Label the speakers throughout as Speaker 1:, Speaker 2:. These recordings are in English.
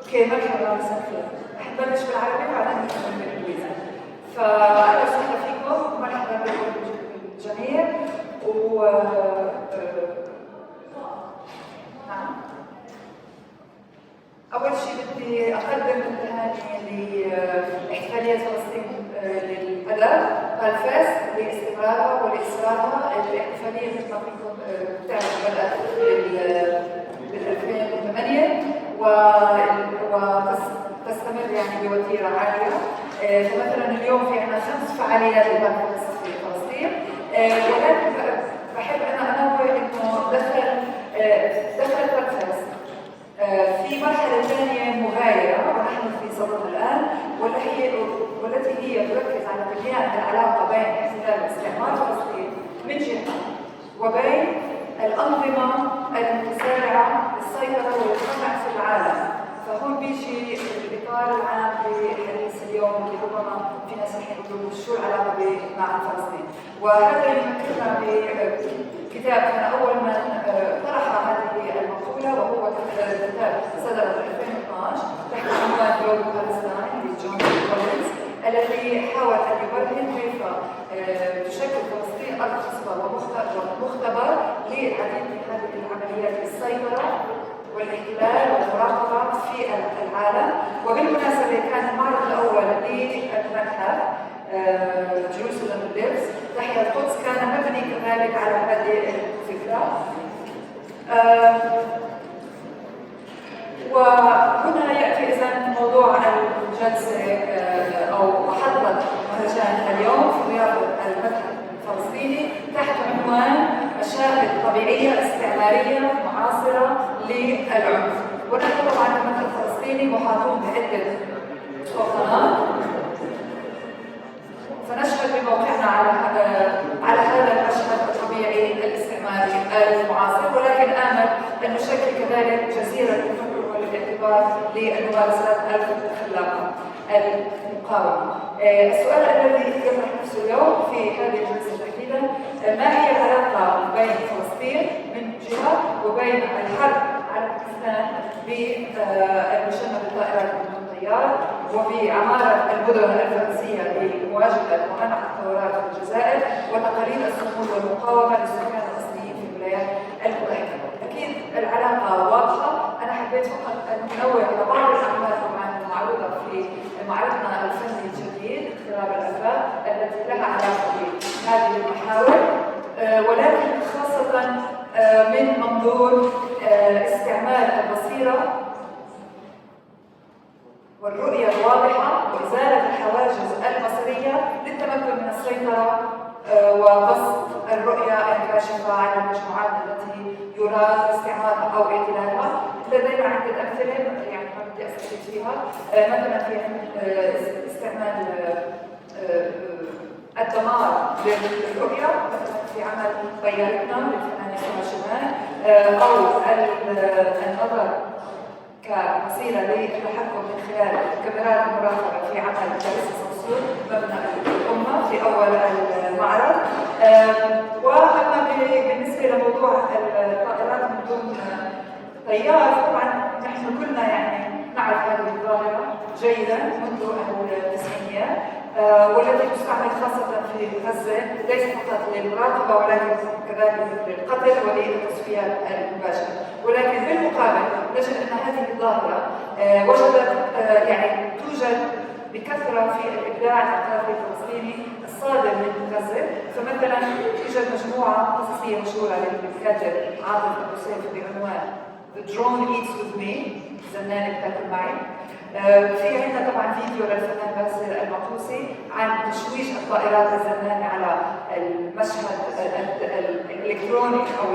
Speaker 1: اوكي مرحبا مساء الخير. رح نبلش بالعربي وبعدين نكمل بالانجليزي. فاهلا وسهلا فيكم ومرحبا بكم الجميع أول شيء بدي أقدم التهاني لاحتفالية فلسطين للأدب بالفست لاستمرارها ولإصرارها. الاحتفالية مثل ما فيكم بتعرفوا بدأت بال 2008 وتستمر يعني بوتيرة عالية. فمثلا اليوم في عندنا 5 فعاليات للبالفست في فلسطين، ولكن بحب أنا أنوه إنه دخل بالفست في مرحلة ثانية مغايرة ونحن في صددها الآن، والتي هي تركز على بناء العلاقة بين احتلال واستعمار فلسطين من جهة وبين الأنظمة المتسارعة للسيطرة والقمع في العالم. فهون بيجي الإطار العام لحديث اليوم اللي ربما في ناس الحين يقولوا شو العلاقة مع فلسطين، وهذا يمكننا بكتاب كان أول من طرح هذه المقولة، وهو كتاب صدر 2012 تحت عنوان Palestine لجون كوتس، الذي حاول أن يبرهن كيف تشكل فلسطين أرض خصبة ومختبر للعديد من هذه العمليات للسيطرة والاحتلال والمراقبة في العالم. وبالمناسبة كان المعرض الأول للمتحف جيروسالم ليفز تحيا القدس كان مبني كذلك على هذه الفكرة. وهنا يأتي إذن موضوع الجلسة أو محطة مهرجان اليوم في ضيافة المتحف الفلسطيني تحت عنوان مشاهد طبيعية استعمارية معاصرة للعنف. ونحن طبعا كمتحف الفلسطيني محاطون بعدة توطنات، فنشهد بموقعنا على هذا المشهد الطبيعي الاستعماري المعاصر، ولكن آمل أن نشكل كذلك جزيرة للفكر والاعتبار للممارسات الخلاقة المقاومة. السؤال الذي يطرح نفسه اليوم في هذه الجلسة تحديدا، ما هي العلاقة بين فلسطين من جهة وبين الحرب على باكستان بالمشنة بالطائرات بدون طيار وبعمارة المدن الفرنسية لمواجهة ومنع الثورات في الجزائر وتقاليد الصمود والمقاومة للسكان الأصليين في الولايات المتحدة. أكيد العلاقة واضحة. أنا حبيت فقط أن أنوه على بعض الأعمال طبعا المعروضة في معرضنا الفني الجديد اقتراب الآفاق التي لها علاقة بهذه المحاور، ولكن خاصة من منظور استعمال البصيرة والرؤية الواضحة وإزالة الحواجز البصرية للتمكن من السيطرة وبسط الرؤية الكاشفة على المجموعات التي يراد استعمارها أو احتلالها. لدينا عدة أمثلة يعني ما بدي أستفيد فيها، مثلا في استعمال الدمار للرؤية مثلا في عمل طيارتنا للفنان شمال، أو النظر كوسيلة للتحكم من خلال كاميرات المراقبة في عمل جلسة صوصور مبنى الأمة في أول المعرض. وأما بالنسبة لموضوع الطائرات من دون طيار، طبعا نحن كلنا يعني نعرف هذه الظاهرة جيدا منذ التسعينيات، والتي تستعمل خاصة في غزة ليس فقط للمراقبة ولكن كذلك للقتل وللتصفيات المباشرة. ولكن بالمقابل نجد أن هذه الظاهرة وجدت يعني توجد بكثرة في الإبداع الثقافي الفلسطيني الصادر من غزة. فمثلا توجد مجموعة قصصية مشهورة للكاتب عادلة بعنوان The Drone Eats With Me، زنان بتاكل معي. في عندنا طبعا فيديو للفنان باسل المقوسي عن تشويش الطائرات الزنانة على المشهد الإلكتروني أو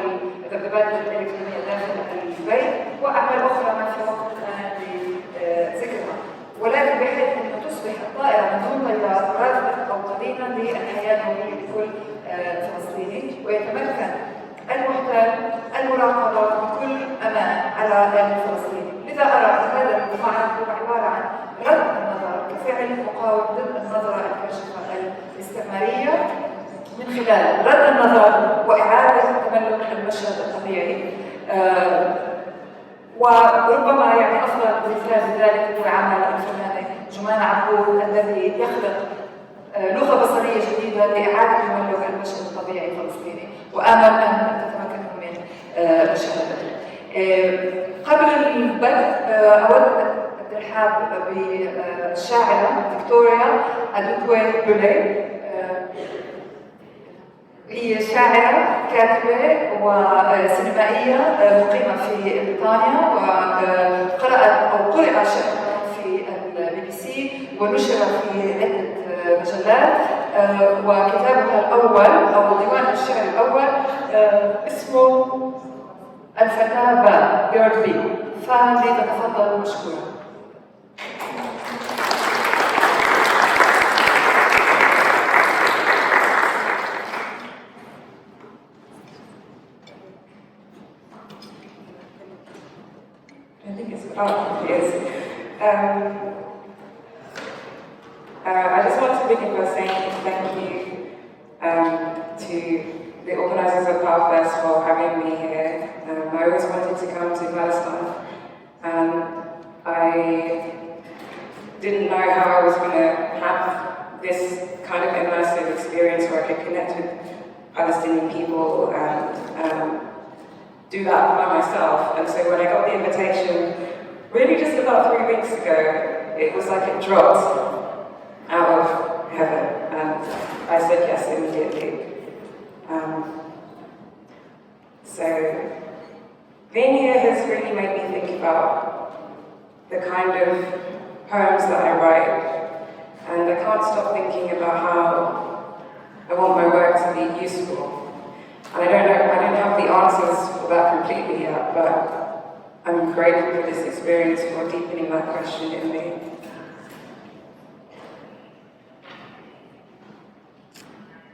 Speaker 1: الذبذبات الإلكترونية داخل البيت، وأعمال أخرى ما في وقت الآن لذكرها. ولكن بحيث أن تصبح الطائرة من دون طيار رافقة أو قريبا للحياة اليومية لكل فلسطيني، ويتمكن المحتل المراقبة بكل أمان على الفلسطيني. لذا أرى أن هذا المعرض هو عبارة عن رد النظر كفعل مقاوم ضد النظرة الكاشفة الاستعمارية من خلال رد النظر وإعادة تملك المشهد الطبيعي وربما يعني أفضل مثال لذلك هو عمل الفنانة جمان عبود الذي يخلق لغة بصرية جديدة لإعادة تملك المشهد الطبيعي الفلسطيني، وآمل أن تتمكنوا من مشاهدته. قبل البدء أود الترحاب بالشاعرة فيكتوريا أدوكوي بولي. هي شاعرة كاتبة وسينمائية مقيمة في بريطانيا، وقرأت أو قرأ شعرها في BBC ونشر في عدة مجلات، وكتابها الأول أو ديوان الشعر الأول اسمه الفتاة بيرد بي، فلتتفضل مشكورة.
Speaker 2: I just want to begin by saying thank you to the organisers of Palfest for having me here. I always wanted to come to Palestine, and I didn't know how I was going to have this kind of immersive experience where I could connect with Palestinian people and do that by myself. And so when I got the invitation, really just about 3 weeks ago, it was like it dropped out of heaven, and I said yes immediately. So being here has really made me think about the kind of poems that I write, and I can't stop thinking about how I want my work to be useful. And I don't have the answers for that completely yet, but I'm grateful for this experience for deepening that question in me.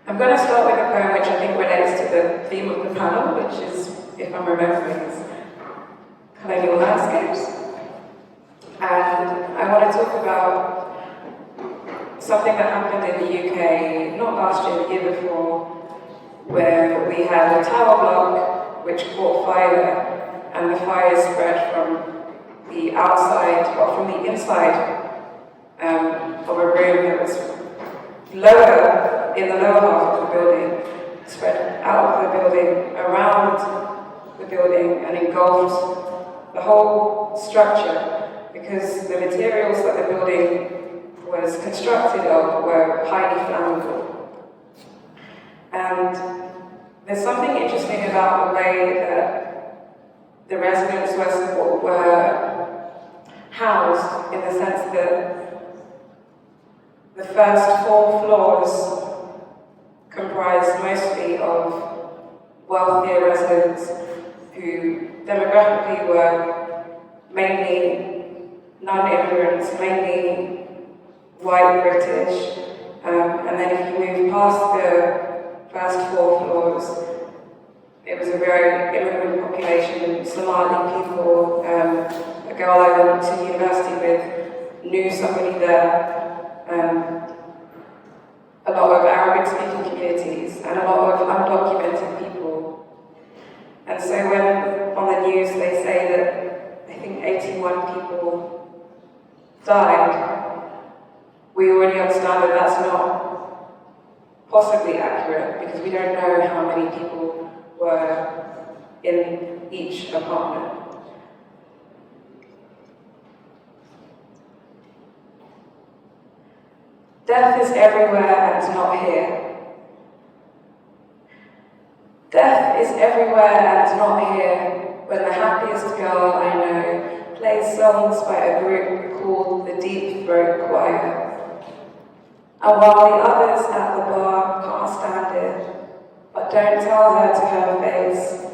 Speaker 2: I'm going to start with a poem which I think relates to the theme of the panel, which is, if I'm remembering, is colonial landscapes. And I want to talk about something that happened in the UK, not last year, the year before, where we had a tower block which caught fire, and the fire spread from the outside, or from the inside of a room that was lower, in the lower half of the building, spread out of the building, around the building, and engulfed the whole structure, because the materials that the building was constructed of were highly flammable. And there's something interesting about the way that the residents were housed, in the sense that the first 4 floors comprised mostly of wealthier residents who demographically were mainly non-immigrants, mainly white British, and then if you move past the first 4 floors, it was a very immigrant population, Somali people. A girl I went to university with knew somebody there. A lot of Arabic-speaking communities and a lot of undocumented people. And so when on the news they say that I think 81 people died, we already understand that that's not possibly accurate, because we don't know how many people were in each apartment. Death is everywhere and not here. Death is everywhere and not here, when the happiest girl I know plays songs by a group called the Deep Throat Choir. And while the others at the bar can't stand it, but don't tell her to her face,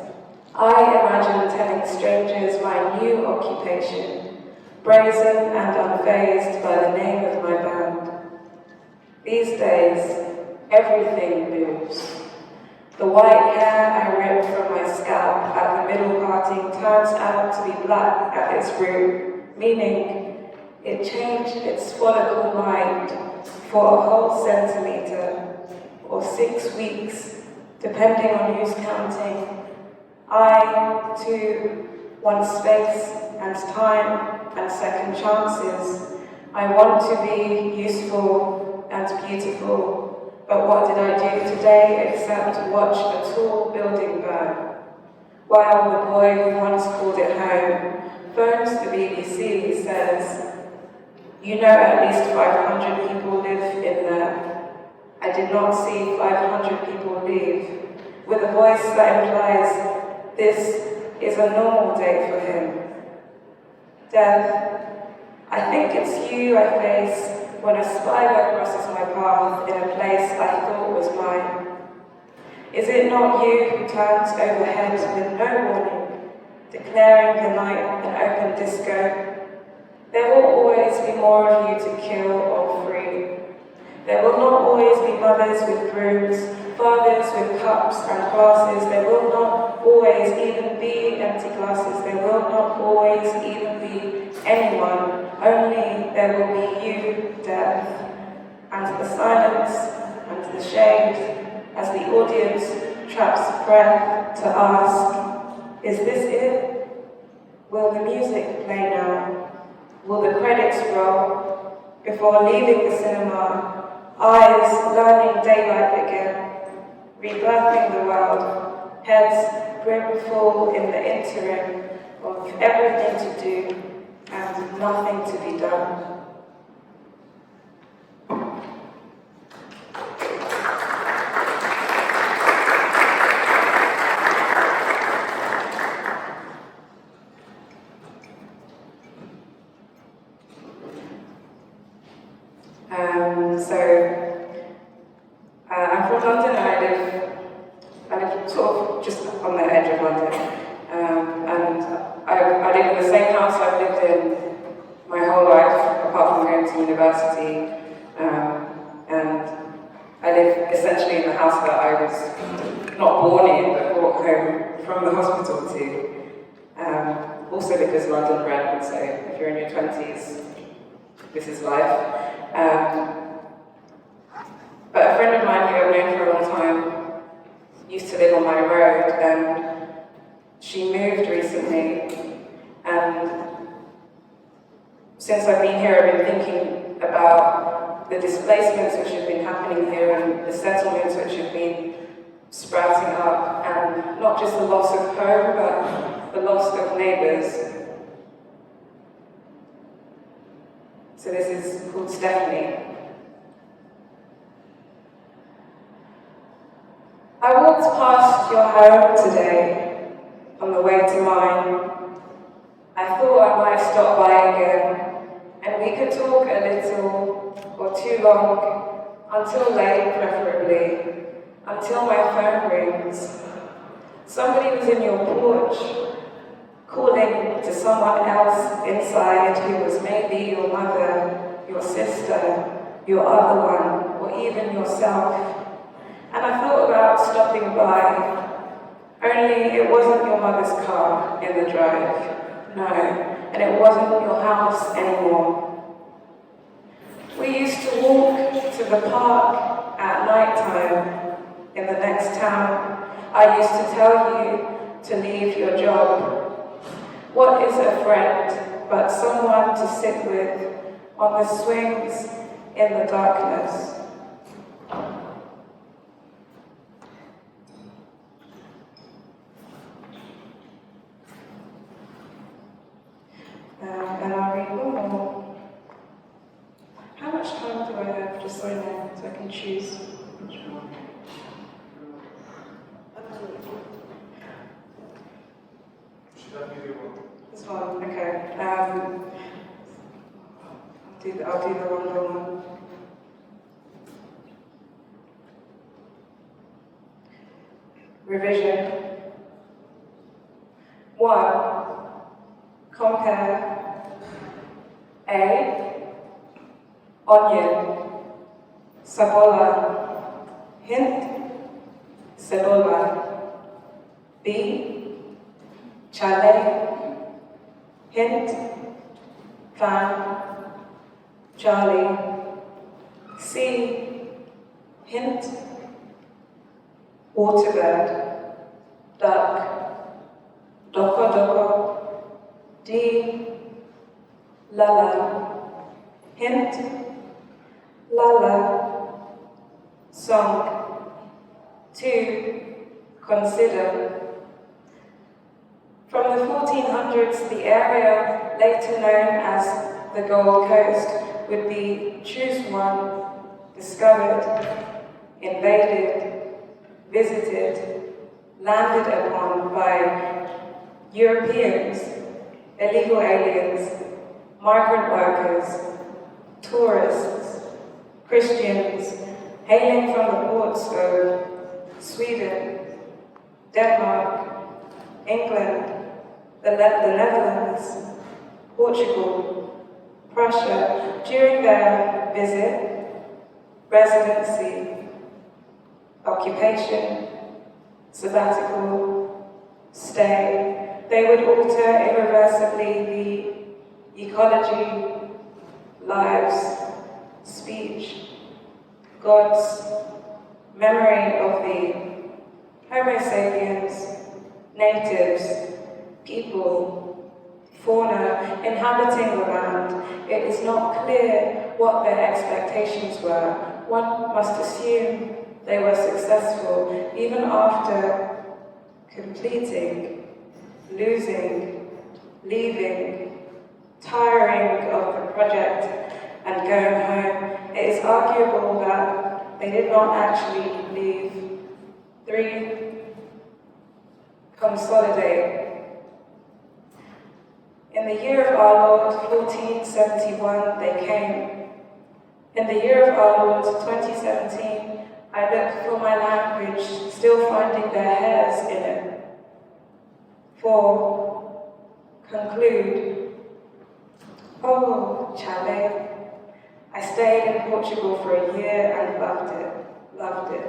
Speaker 2: I imagine telling strangers my new occupation, brazen and unfazed by the name of my band. These days, everything moves. The white hair I ripped from my scalp at the middle parting turns out to be black at its root, meaning it changed its follicle mind for a whole centimetre, or 6 weeks, depending on who's counting. I, too, want space and time and second chances. I want to be useful and beautiful, but what did I do today except watch a tall building burn? While the boy who once called it home phones the BBC, he says, "You know at least 500 people live in there." I did not see 500 people leave, with a voice that implies this is a normal day for him. Death, I think it's you I face when a spider crosses my path in a place I thought was mine. Is it not you who turns overhead with no warning, declaring the night an open disco? There will always be more of you to kill or free. There will not always be mothers with brooms, fathers with cups and glasses. There will not always even be empty glasses. There will not always even be anyone. Only there will be you, death, and the silence and the shade as the audience traps breath to ask, is this it? Will the music play now? Will the credits roll? Before leaving the cinema, eyes learning daylight again, rebirthing the world, heads brimful in the interim of everything to do and nothing to be done. I'm from London and I live sort of just on the edge of London. And I live in the same house I've lived in my whole life, apart from going to university. And I live essentially in the house that I was not born in, but brought home from the hospital to. Also because London bred, so if you're in your 20s, this is life. But a friend of mine who I've known for a long time used to live on my road, and she moved recently. And since I've been here, I've been thinking about the displacements which have been happening here and the settlements which have been sprouting up, and not just the loss of home, but the loss of neighbours. So this is called Stephanie. I walked past your home today on the way to mine. I thought I might stop by again, and we could talk a little or too long, until late preferably, until my phone rings. Somebody was in your porch, calling to someone else inside who was maybe your mother, your sister, your other one, or even yourself. And I thought about stopping by, only it wasn't your mother's car in the drive, no, and it wasn't your house anymore. We used to walk to the park at night time in the next town. I used to tell you to leave your job. What is a friend but someone to sit with on the swings in the darkness? And I'll read one more. How much time do I have, just so I know, so I can choose which one? This one, okay. I'll do the London one. Revision. 1. Compare. A. Onion. Sabola. Hint. Cebola. B. Chale. Hint. Fan. Charlie. C. Hint. Waterbird. Duck. Doko doko. Lala. Hint, Lala. Song. 2. Consider. From the 1400s, the area later known as the Gold Coast would be choose one, discovered, invaded, visited, landed upon by Europeans, illegal aliens, migrant workers, tourists, Christians, hailing from the ports of Sweden, Denmark, England, the Netherlands, Portugal, Prussia. During their visit, residency, occupation, sabbatical, stay, they would alter irreversibly the ecology, lives, speech, God's memory of the Homo sapiens, natives, people, fauna inhabiting the land. It is not clear what their expectations were. One must assume they were successful even after completing, losing, leaving, tiring of the project and going home. It is arguable that they did not actually leave. 3. Consolidate. In the year of our Lord, 1471, they came. In the year of our Lord, 2017, I look for my language, still finding their hairs in it. 4. Conclude. Oh, Chale. I stayed in Portugal for a year and loved it.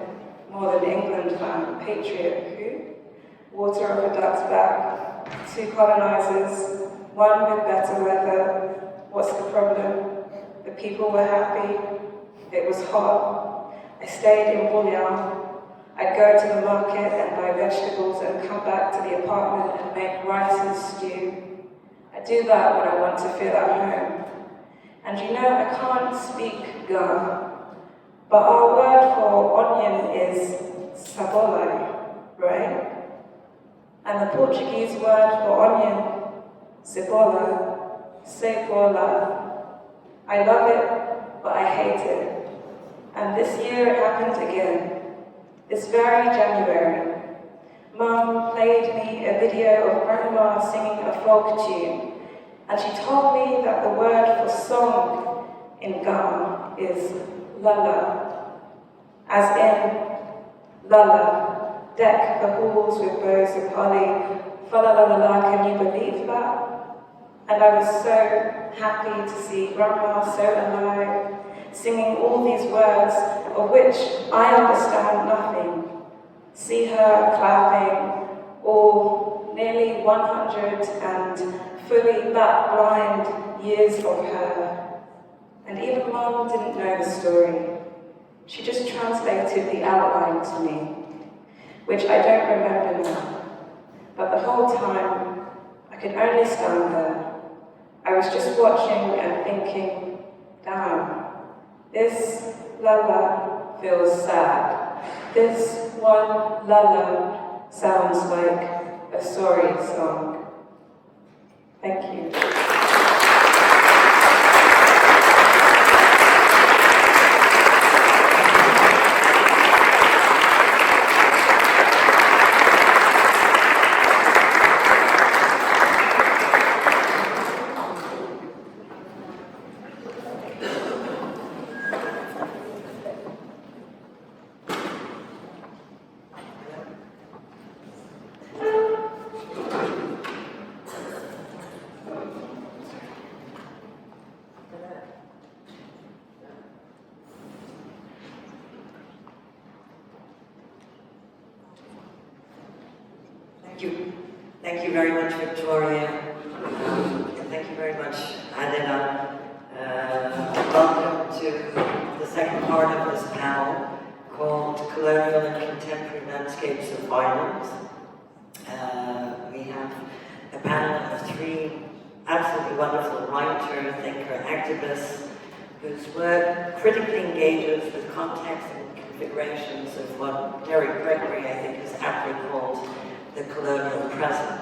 Speaker 2: More than England found. Patriot who? Water off a duck's back. 2 colonizers, 1 with better weather. What's the problem? The people were happy. It was hot. I stayed in Bouillon. I'd go to the market and buy vegetables and come back to the apartment and make rice and stew. I do that when I want to feel at home. And you know, I can't speak Ga, but our word for onion is sabola, right? And the Portuguese word for onion, cebola, cebola. I love it, but I hate it. And this year it happened again. This very January, Mum played me a video of Grandma singing a folk tune, and she told me that the word for song in Ga is lala, as in lala, deck the halls with bows of holly, fa-la-la-la-la, can you believe that? And I was so happy to see Grandma so alive, singing all these words of which I understand nothing. See her clapping, all nearly 100 and fully blind years of her. And even Mum didn't know the story. She just translated the outline to me, which I don't remember now. But the whole time, I could only stand there. I was just watching and thinking, damn, this lala feels sad. This one lala sounds like a sorry song. Thank you.
Speaker 3: Thank you very much, Victoria. And thank you very much, Adila. Welcome to the second part of this panel called Colonial and Contemporary Landscapes of Violence. We have a panel of 3 absolutely wonderful writer, thinker, activist, whose work critically engages with context and configurations of what Derek Gregory, I think, has aptly called the colonial present.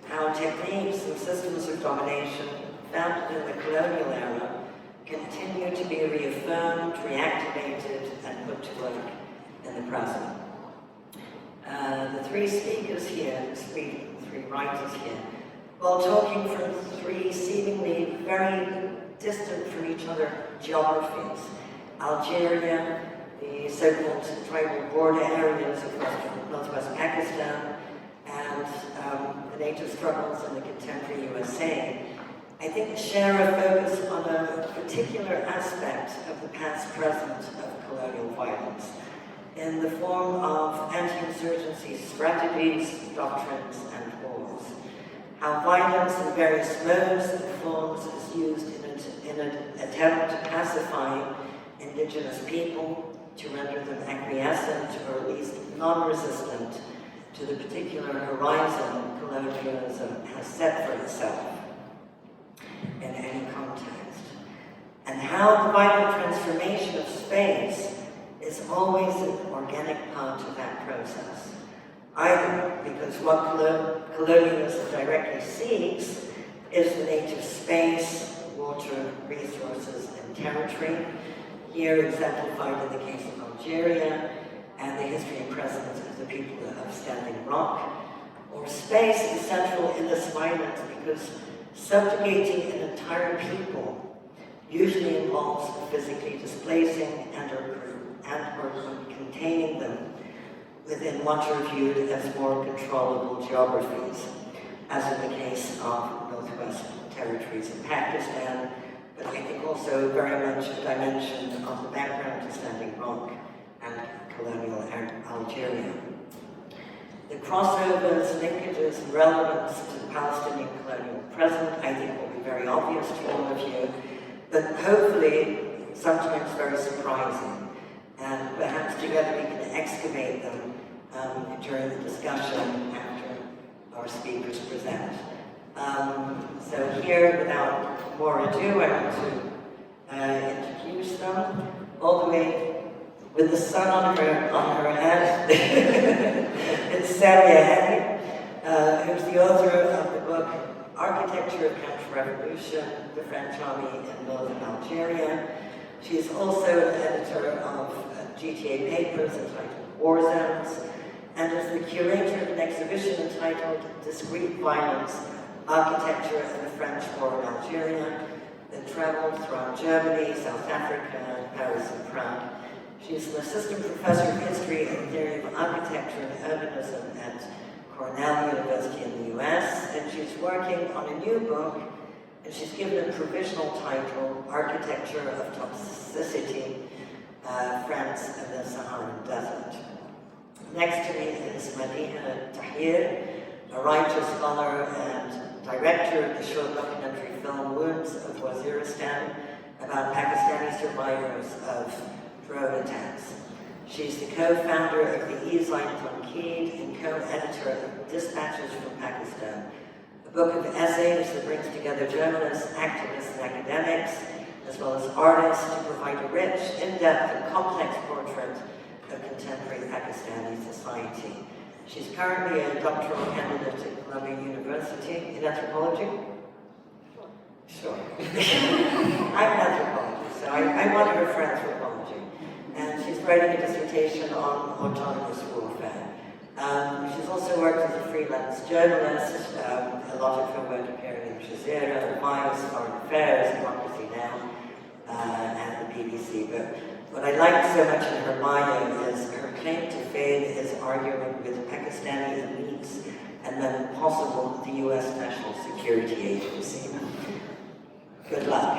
Speaker 3: How techniques and systems of domination founded in the colonial era continue to be reaffirmed, reactivated, and put to work in the present. The three speakers here, three writers here, while talking from three seemingly very distant from each other geographies, Algeria, the so-called tribal border areas of northwest Pakistan, and the native struggles in the contemporary USA, I think share a focus on a particular aspect of the past-present of colonial violence in the form of anti-insurgency strategies, doctrines, and wars. How violence in various modes and forms is used in an attempt to pacify indigenous people, to render them acquiescent or at least non-resistant to the particular horizon colonialism has set for itself in any context. And how the violent transformation of space is always an organic part of that process. Either because what colonialism directly seeks is the native space, water, resources, and territory, here exemplified in the case of Algeria, and the history and presence of the people of Standing Rock, or space is central in this violence because subjugating an entire people usually involves physically displacing and or containing them within what are viewed as more controllable geographies, as in the case of Northwest Territories in Pakistan, but I think also very much a dimension of the background to Standing Rock and colonial Algeria. The crossovers, linkages, and relevance to the Palestinian colonial present, I think, will be very obvious to all of you, but hopefully sometimes very surprising. And perhaps together we can excavate them during the discussion after our speakers present. So here, without more ado, I want to introduce them all the way with the sun on her head. It's Samia, Henni, who's the author of the book Architecture of Counter-Revolution, the French Army in Northern Algeria. She's also an editor of GTA papers entitled War Zones, and is the curator of an exhibition entitled Discrete Violence, Architecture of the French War in Algeria, that traveled throughout Germany, South Africa, Paris, and Prague. She's an assistant professor of history and theory of architecture and urbanism at Cornell University in the US, and she's working on a new book, and she's given a provisional title, Architecture of Toxicity, France and the Saharan Desert. Next to me is Madiha Tahir, a writer, scholar, and director of the short documentary film Wounds of Waziristan about Pakistani survivors of drone attacks. She's the co-founder of the Easline Tanqid and co-editor of Dispatches from Pakistan, a book of essays that brings together journalists, activists, and academics, as well as artists, to provide a rich, in-depth, and complex portrait of contemporary Pakistani society. She's currently a doctoral candidate at Columbia University in anthropology. Sure. I'm an anthropologist, so I want her for anthropology. And she's writing a dissertation on autonomous warfare. She's also worked as a freelance journalist. A lot of her work appearing in Jazeera, Vice, Foreign Affairs, Democracy Now, and the BBC. But what I like so much in her bio is her claim to fame is arguing with Pakistani elites and then possible the US National Security Agency. Good luck.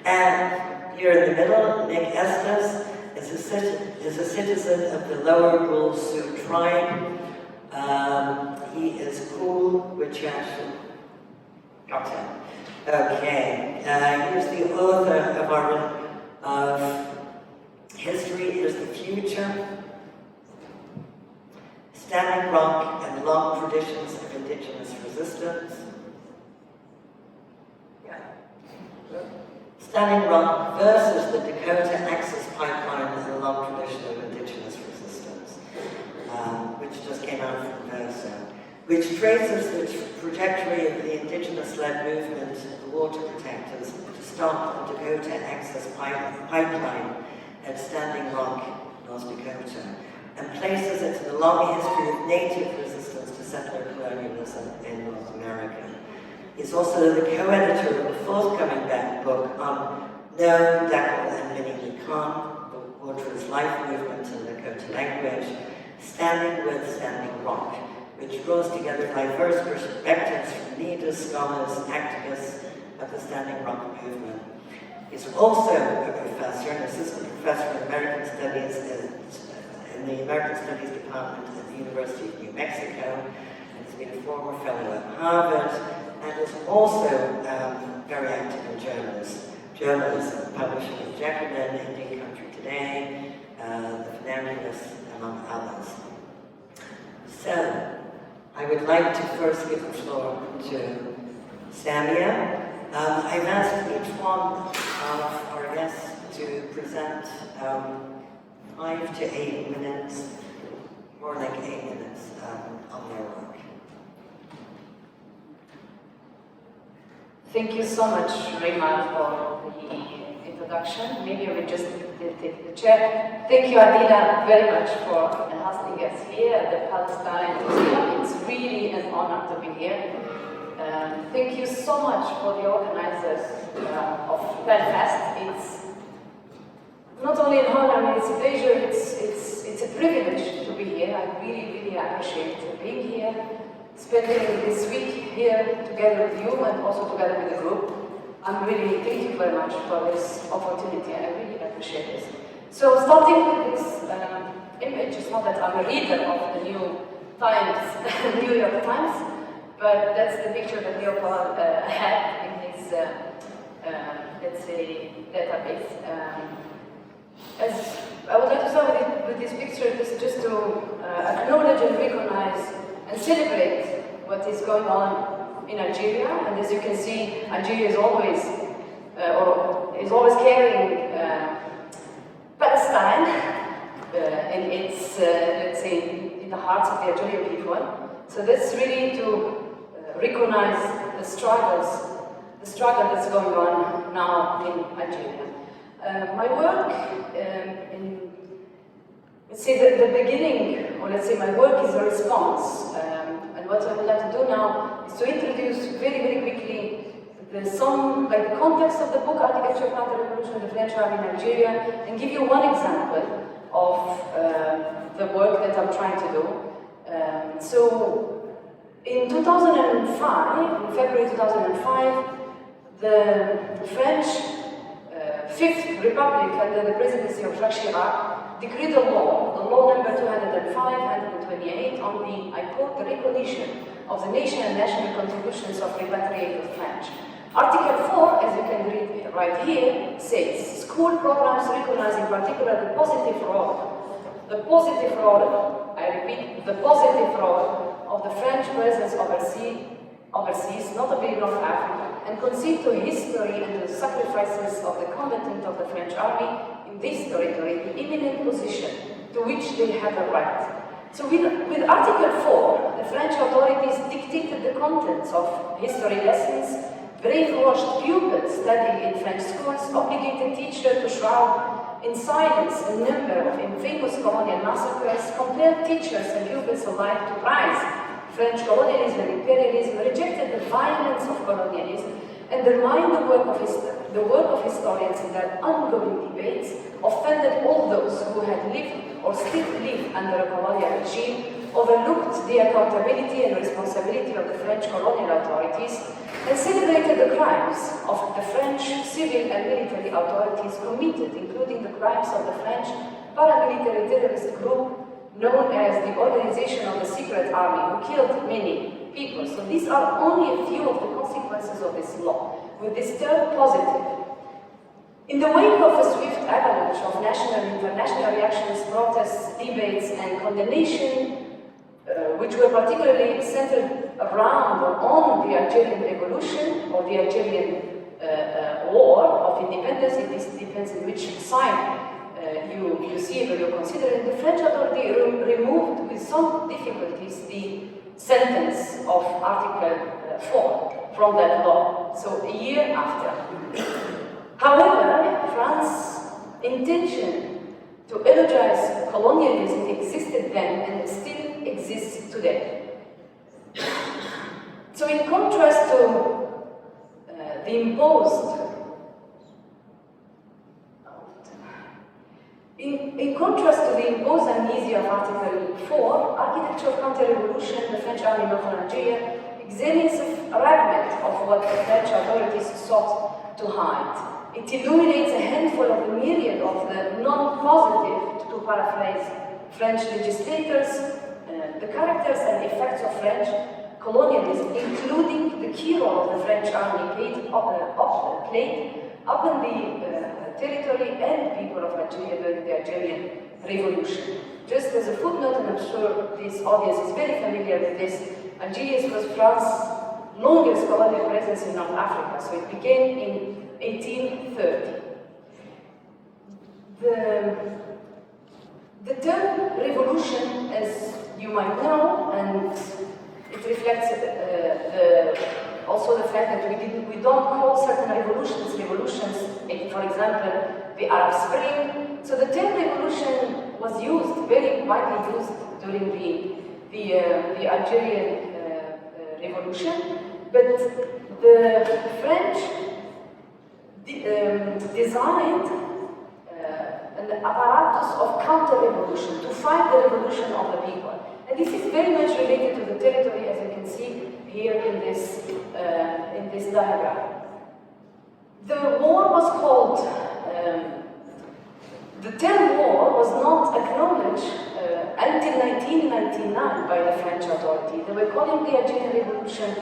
Speaker 3: And here in the middle, Nick Estes is a citizen of the Lower Bull Sioux tribe. He is cool, which actually got him. Okay, here's the author of History is the Future, Standing Rock and Long Traditions of Indigenous Resistance. resistance. Standing Rock versus the Dakota Access Pipeline and a long tradition of indigenous resistance, which just came out from Verso, which traces the trajectory of the indigenous-led movement, the water protectors, to stop the Dakota Access Pipeline at Standing Rock, North Dakota, and places it in the long history of native resistance to settler colonialism in North America. He's also the co-editor of the forthcoming book on No, Dakota, and Minnie Mikan, the Water is Life movement in Dakota language, Standing with Standing Rock, which draws together diverse perspectives from leaders, scholars, activists of the Standing Rock movement. He's also a professor, an assistant professor in American Studies in the American Studies Department at the University of New Mexico, and he's been a former fellow at Harvard, and is also very active in journalism, publishing in Jacobin, Indian Country Today, The Funambulist, among others. So, I would like to first give the floor to Samia. I've asked each one of our guests to present 5 to 8 minutes, more like 8 minutes, on their work.
Speaker 4: Thank you so much, Reema, for the introduction. Maybe I will just take the chair. Thank you, Adila, very much for hosting us here at the Palestine Museum. It's really an honor to be here. Thank you so much for the organizers of Palfest. It's not only an honor, it's a pleasure, it's a privilege to be here. I really appreciate being here, spending this week here together with you and also together with the group. Thank you very much for this opportunity. I really appreciate this. So starting with this image, it's not that I'm a reader of the New York Times, but that's the picture that Leopold had in his, let's say, database. As I would like to start with this picture, just to acknowledge and recognize and celebrate what is going on in Algeria. And as you can see, Algeria is always carrying Palestine in its, let's say, in the hearts of the Algerian people. So that's really to recognize the struggle that's going on now in Algeria. My work let's say the beginning, or let's say my work is a response. And what I would like to do now is to introduce very quickly the context of the book, Untitled Chapter, Revolution, the French Army in Algeria, and give you one example of the work that I'm trying to do. So in 2005, in February 2005, the French Fifth Republic under the presidency of Jacques Chirac decreed a law, the law number 205/128, on the, I quote, the recognition of the nation and national contributions of repatriated French. Article 4, as you can read right here, says, school programs recognize in particular the positive role, I repeat, the positive role of the French presence overseas, notably in North Africa, and concede to history and the sacrifices of the combatants of the French army in this territory the eminent position to which they have a right. So with Article 4, the French authorities dictated the contents of history lessons, brainwashed pupils studying in French schools, obligated teachers to shroud in silence a number of infamous colonial massacres, compelled teachers and pupils alike to prize French colonialism and imperialism, rejected the violence of colonialism, undermined the work of historians in their ongoing debates, offended all those who had lived or still live under a colonial regime, overlooked the accountability and responsibility of the French colonial authorities, and celebrated the crimes of the French civil and military authorities committed, including the crimes of the French paramilitary terrorist group known as the Organization of the Secret Army, who killed many people. So these are only a few of the consequences of this law, with this third positive. In the wake of a swift avalanche of national and international reactions, protests, debates, and condemnation, which were particularly centered around or on the Algerian Revolution or the Algerian War of Independence. It depends on which side you see it or you consider it. The French authority removed with some difficulties the sentence of Article 4 from that law, so a year after. However, France's intention to eulogize colonialism existed then and still exists today. So in contrast to the imposed In contrast to the imposed amnesia of Article 4, architecture of counter-revolution, the French army of Algeria, examines a fragment of what the French authorities sought to hide. It illuminates a handful of the myriad of the non-positive, to paraphrase French legislators, the characters and effects of French colonialism, including the key role of the French army played upon the territory and people of Algeria during the Algerian Revolution. Just as a footnote, and I'm sure this audience is very familiar with this, Algeria was France's longest colonial presence in North Africa, so it began in 1830. The term revolution, as you might know, and it reflects also the fact that we don't call certain revolutions, for example, the Arab Spring. So the term revolution was used, very widely used during the Algerian Revolution, but the French designed an apparatus of counter-revolution to fight the revolution of the people. And this is very much related to the territory, as you can see here in this diagram. The war was called, the term war was not acknowledged until 1999 by the French authority. They were calling the Algerian Revolution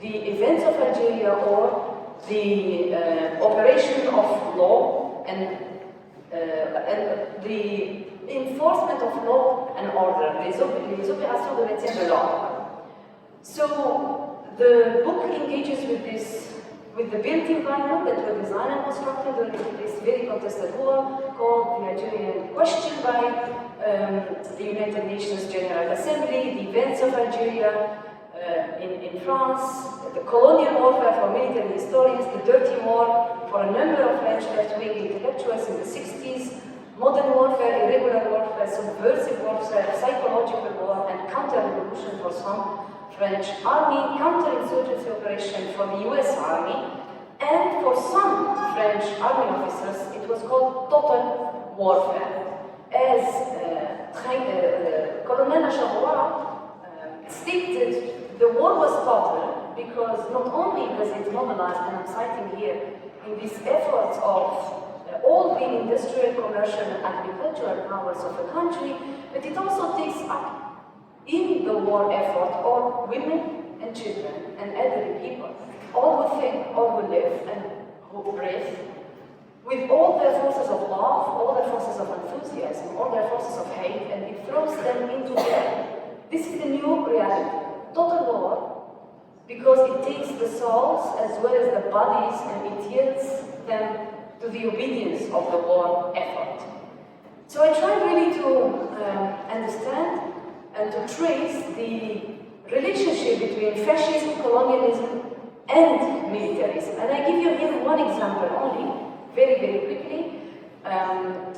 Speaker 4: the events of Algeria or the operation of law and the enforcement of law and order, les opérations de maintien de l'ordre. So the book engages with the built environment that were designed and constructed during this very contested war called the Algerian Question by the United Nations General Assembly, the events of Algeria in France, the colonial warfare for military historians, the dirty war for a number of French left-wing intellectuals in the 60s, modern warfare, irregular warfare, subversive warfare, psychological war, and counter-revolution for some French army, counterinsurgency operation for the US Army, and for some French army officers, it was called total warfare. As Colonel Chabois stated, the war was total because not only does it mobilize, and I'm citing here, in these efforts of all the industrial, commercial, and agricultural powers of the country, but it also takes up in the war effort all women and children and elderly people, all who think, all who live, and who breathe, with all their forces of love, all their forces of enthusiasm, all their forces of hate, and it throws them into war. This is the new reality. Total war, because it takes the souls as well as the bodies and it yields them to the obedience of the war effort. So I tried really to understand and to trace the relationship between fascism, colonialism, and militarism. And I give you here one example only, very, very quickly.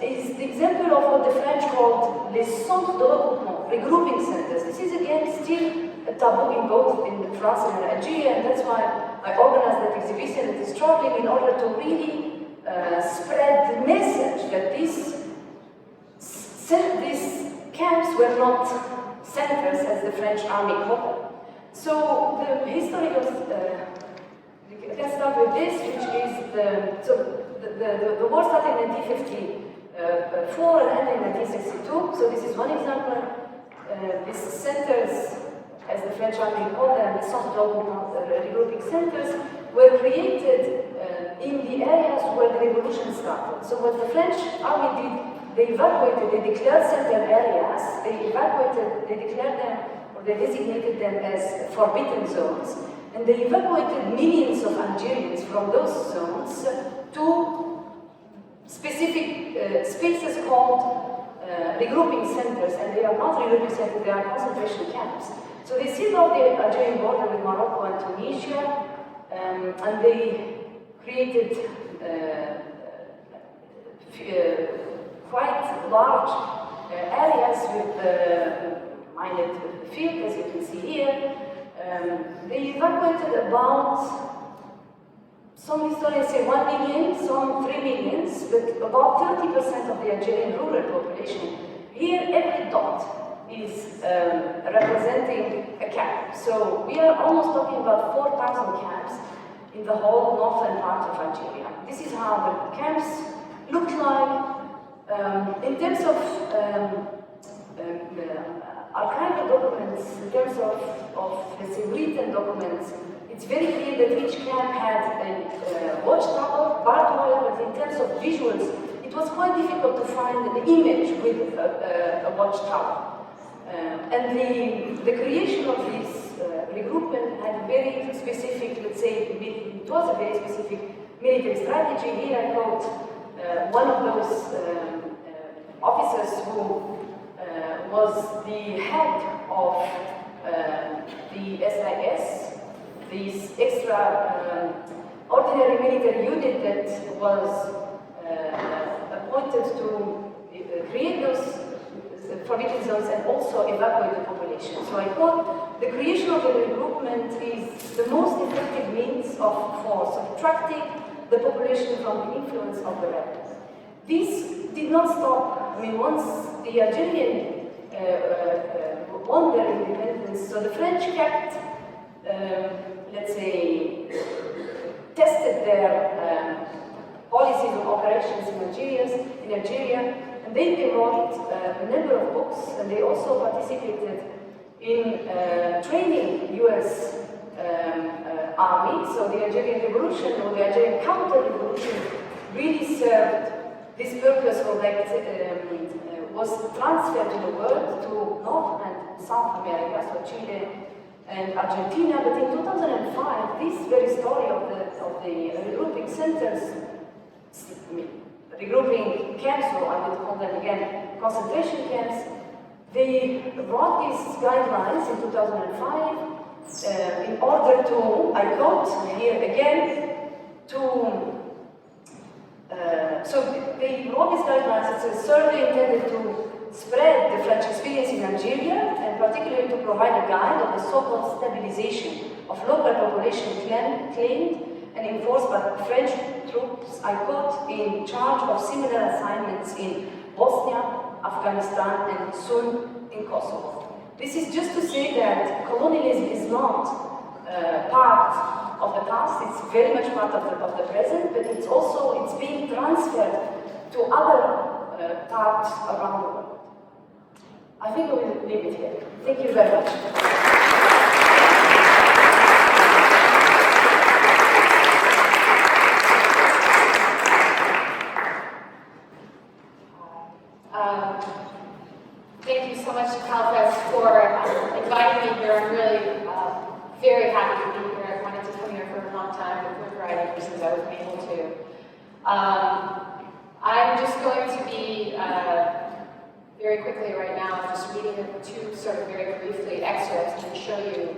Speaker 4: Is the example of what the French called les centres de regroupement, regrouping centers. This is again still a taboo in both in France and Algeria, and that's why I organized that exhibition that is struggling in order to really spread the message that these camps were not centers as the French army called them. So the history of, let's start with this, which is the war started in 1954 and ended in 1962. So this is one example. These centers, as the French army called them, the centres regrouping centers, were created in the areas where the revolution started. So what the French army did, they evacuated, they declared certain areas, they declared them or they designated them as forbidden zones, and they evacuated millions of Algerians from those zones to specific spaces called regrouping centers, and they are not regrouping centers, they are concentration camps. So they sit off the Algerian border with Morocco and Tunisia, and they created quite large areas with mined field, as you can see here. They evacuated about, some historians say 1 million, some 3 million, but about 30% of the Algerian rural population. Here, every dot is representing a camp. So we are almost talking about 4,000 camps in the whole northern part of Algeria. This is how the camps looked like. In terms of archival documents, in terms of let's say, written documents, it's very clear that each camp had a watchtower, barbed wire, but in terms of visuals, it was quite difficult to find an image with a watchtower. And the creation of this regroupment had a very specific, let's say, it was a very specific military strategy. Here I quote one of those officers who was the head of the SIS, this extra ordinary military unit that was appointed to create those forbidden zones and also evacuate the population. So I quote, the creation of the regroupment is the most effective means for subtracting the population from the influence of the rebels. This did not stop. I mean, once the Algerian won their independence, so the French kept, let's say, tested their policies of operations in Algeria, and they developed a number of books, and they also participated in training U.S. army. So the Algerian Revolution or the Algerian counter-revolution really served this purpose, or was transferred to the world, to North and South America, so Chile and Argentina. But in 2005, this very story of the regrouping centers, regrouping camps, or I would call them again concentration camps, they brought these guidelines in 2005 in order to, I quote here again, so they wrote these guidelines. It's a survey intended to spread the French experience in Algeria, and particularly to provide a guide of the so-called stabilization of local population claimed and enforced by French troops, I quote, in charge of similar assignments in Bosnia, Afghanistan, and soon in Kosovo. This is just to say that colonialism is not part of the past, it's very much part of the present, but it's being transferred to other parts around the world. I think we will leave it here. Thank you very much.
Speaker 5: Thank you so much to Palfest for inviting me here. I'm really very happy to be here. I've wanted to come here for a long time, with a variety of reasons I wasn't able to. I'm just going to be very quickly right now, just reading two sort of very briefly excerpts and show you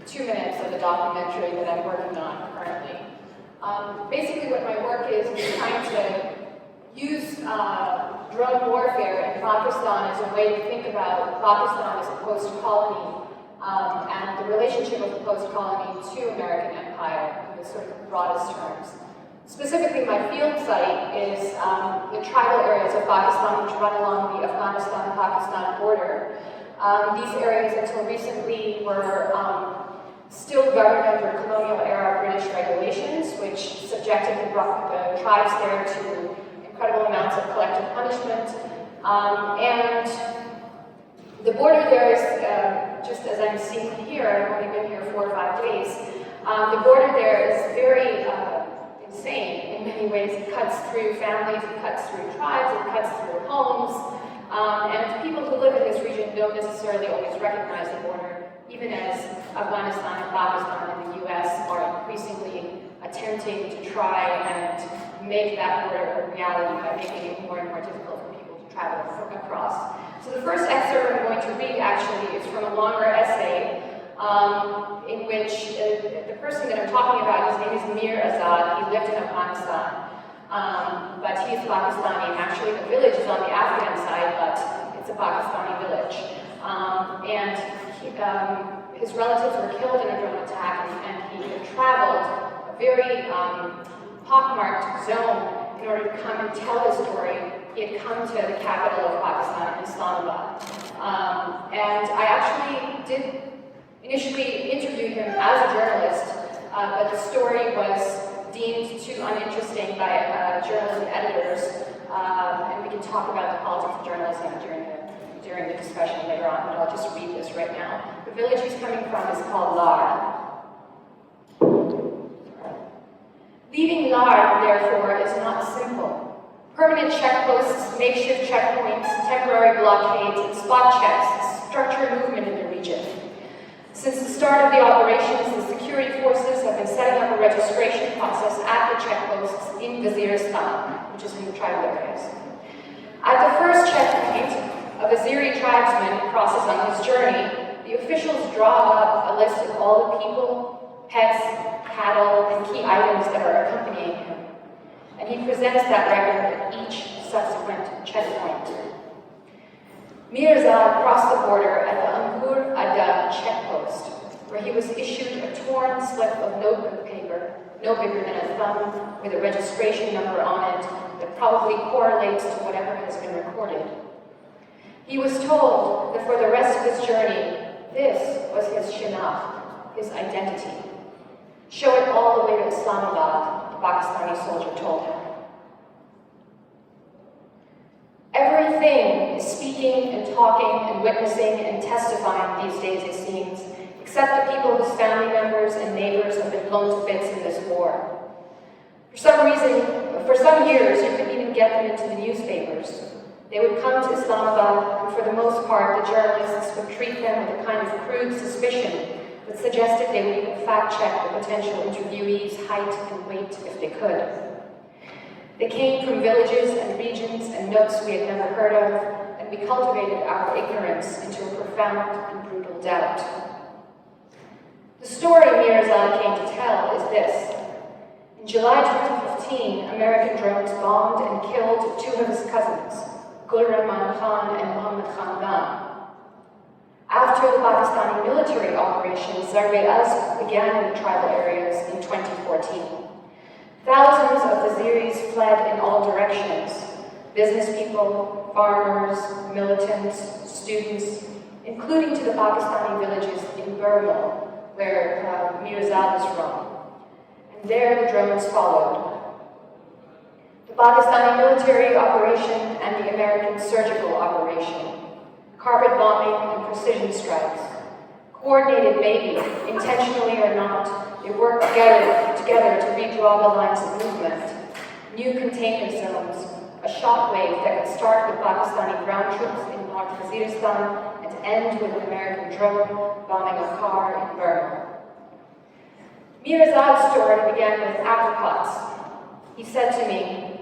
Speaker 5: 2 minutes of the documentary that I'm working on currently. Basically what my work is trying to use drug warfare in Pakistan as a way to think about Pakistan as a post-colony and the relationship of the post-colony to American empire in the sort of broadest terms. Specifically, my field site is the tribal areas of Pakistan which run along the Afghanistan-Pakistan border. These areas until recently were still governed under colonial-era British regulations, which subjected the tribes there to incredible amounts of collective punishment. And the border there is, just as I'm seeing here, I've only been here 4 or 5 days, the border there is very insane in many ways. It cuts through families, it cuts through tribes, it cuts through homes. And people who live in this region don't necessarily always recognize the border, even as Afghanistan and Pakistan and the US are increasingly attempting to try and make that border a reality by making it more and more difficult for people to travel across. So the first excerpt I'm going to read actually is from a longer essay in which the person that I'm talking about, his name is Mir Azad. He lived in Afghanistan, but he is Pakistani. Actually, the village is on the Afghan side, but it's a Pakistani village. His relatives were killed in a drone attack, and he had traveled a very pockmarked zone in order to come and tell his story. He had come to the capital of Pakistan, Islamabad. And I actually did initially interview him as a journalist, but the story was deemed too uninteresting by journalism editors, and we can talk about the politics of journalism during the discussion later on, but I'll just read this right now. The village he's coming from is called Lar. Leaving Lar, therefore, is not simple. Permanent checkposts, makeshift checkpoints, temporary blockades, and spot checks structure movement in the region. Since the start of the operations, the security forces have been setting up a registration process at the checkposts in Waziristan, which is in the tribal areas. At the first checkpoint, a Waziri tribesman crosses on his journey. The officials draw up a list of all the people, pets, cattle, and key items that are accompanying him. And he presents that record at each subsequent checkpoint. Mirzad crossed the border at the Angur Adda checkpost, where he was issued a torn slip of notebook paper, no bigger than a thumb, with a registration number on it that probably correlates to whatever has been recorded. He was told that for the rest of his journey, this was his shinakh, his identity. Show it all the way to Islamabad, the Pakistani soldier told him. Everything is speaking and talking and witnessing and testifying these days, it seems, except the people whose family members and neighbors have been blown to bits in this war. For some reason, for some years, you couldn't even get them into the newspapers. They would come to Islamabad, and for the most part, the journalists would treat them with a kind of crude suspicion that suggested they would even fact-check the potential interviewees' height and weight if they could. They came from villages and regions and nooks we had never heard of, and we cultivated our ignorance into a profound and brutal doubt. The story Mirzad came to tell is this. In July 2015, American drones bombed and killed two of his cousins, Gul Rahman Khan and Muhammad Khandan. After the Pakistani military operation, Zarb-e-Azb began in the tribal areas in 2014. Thousands of Waziris fled in all directions. Business people, farmers, militants, students, including to the Pakistani villages in Burma, where Mirzad is from. And there the drones followed. The Pakistani military operation and the American surgical operation. Carpet bombing and precision strikes. Coordinated maybe, intentionally or not, they work together to redraw the lines of movement. New containment zones, a shockwave that could start with Pakistani ground troops in North Waziristan and end with an American drone bombing a car in Burma. Mirzad's story began with apricots. He said to me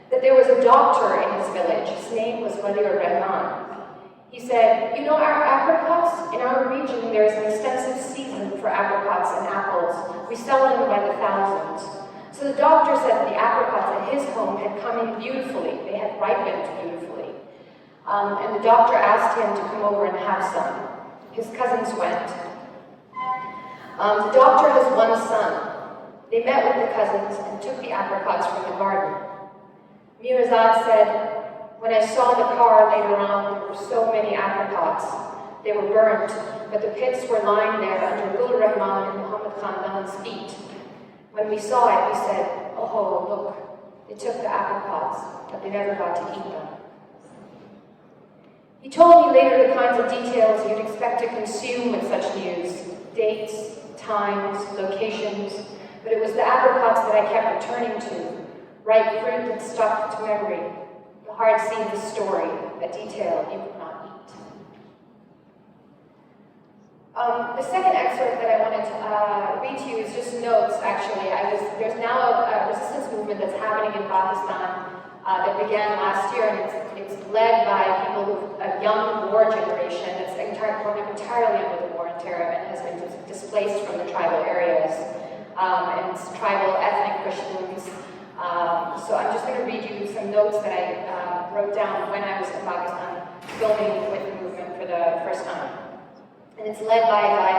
Speaker 5: that there was a doctor in his village. His name was Rahman. He said, you know, our apricots, in our region, there is an extensive season for apricots and apples. We sell them by the thousands. So the doctor said that the apricots at his home had come in beautifully. They had ripened beautifully. And the doctor asked him to come over and have some. His cousins went. The doctor has one son. They met with the cousins and took the apricots from the garden. Mirzad said, when I saw the car later on, there were so many apricots. They were burnt, but the pits were lying there under Gul Rahman and Muhammad Khandan's feet. When we saw it, we said, oh, look, they took the apricots, but they never got to eat them. He told me later the kinds of details you'd expect to consume with such news, dates, times, locations, but it was the apricots that I kept returning to, ripe fruit that stuck to memory, the hard scenes of story, a detail you could not eat. The second excerpt that I wanted to read to you is just notes, actually. There's now a resistance movement that's happening in Pakistan that began last year, and it's led by people a young war generation that's grown up entirely under the war on terror and has been displaced from the tribal areas, and it's tribal ethnic Pashtuns. So I'm just going to read you some notes that I wrote down when I was in Pakistan filming with the movement for the first time. And it's led by a guy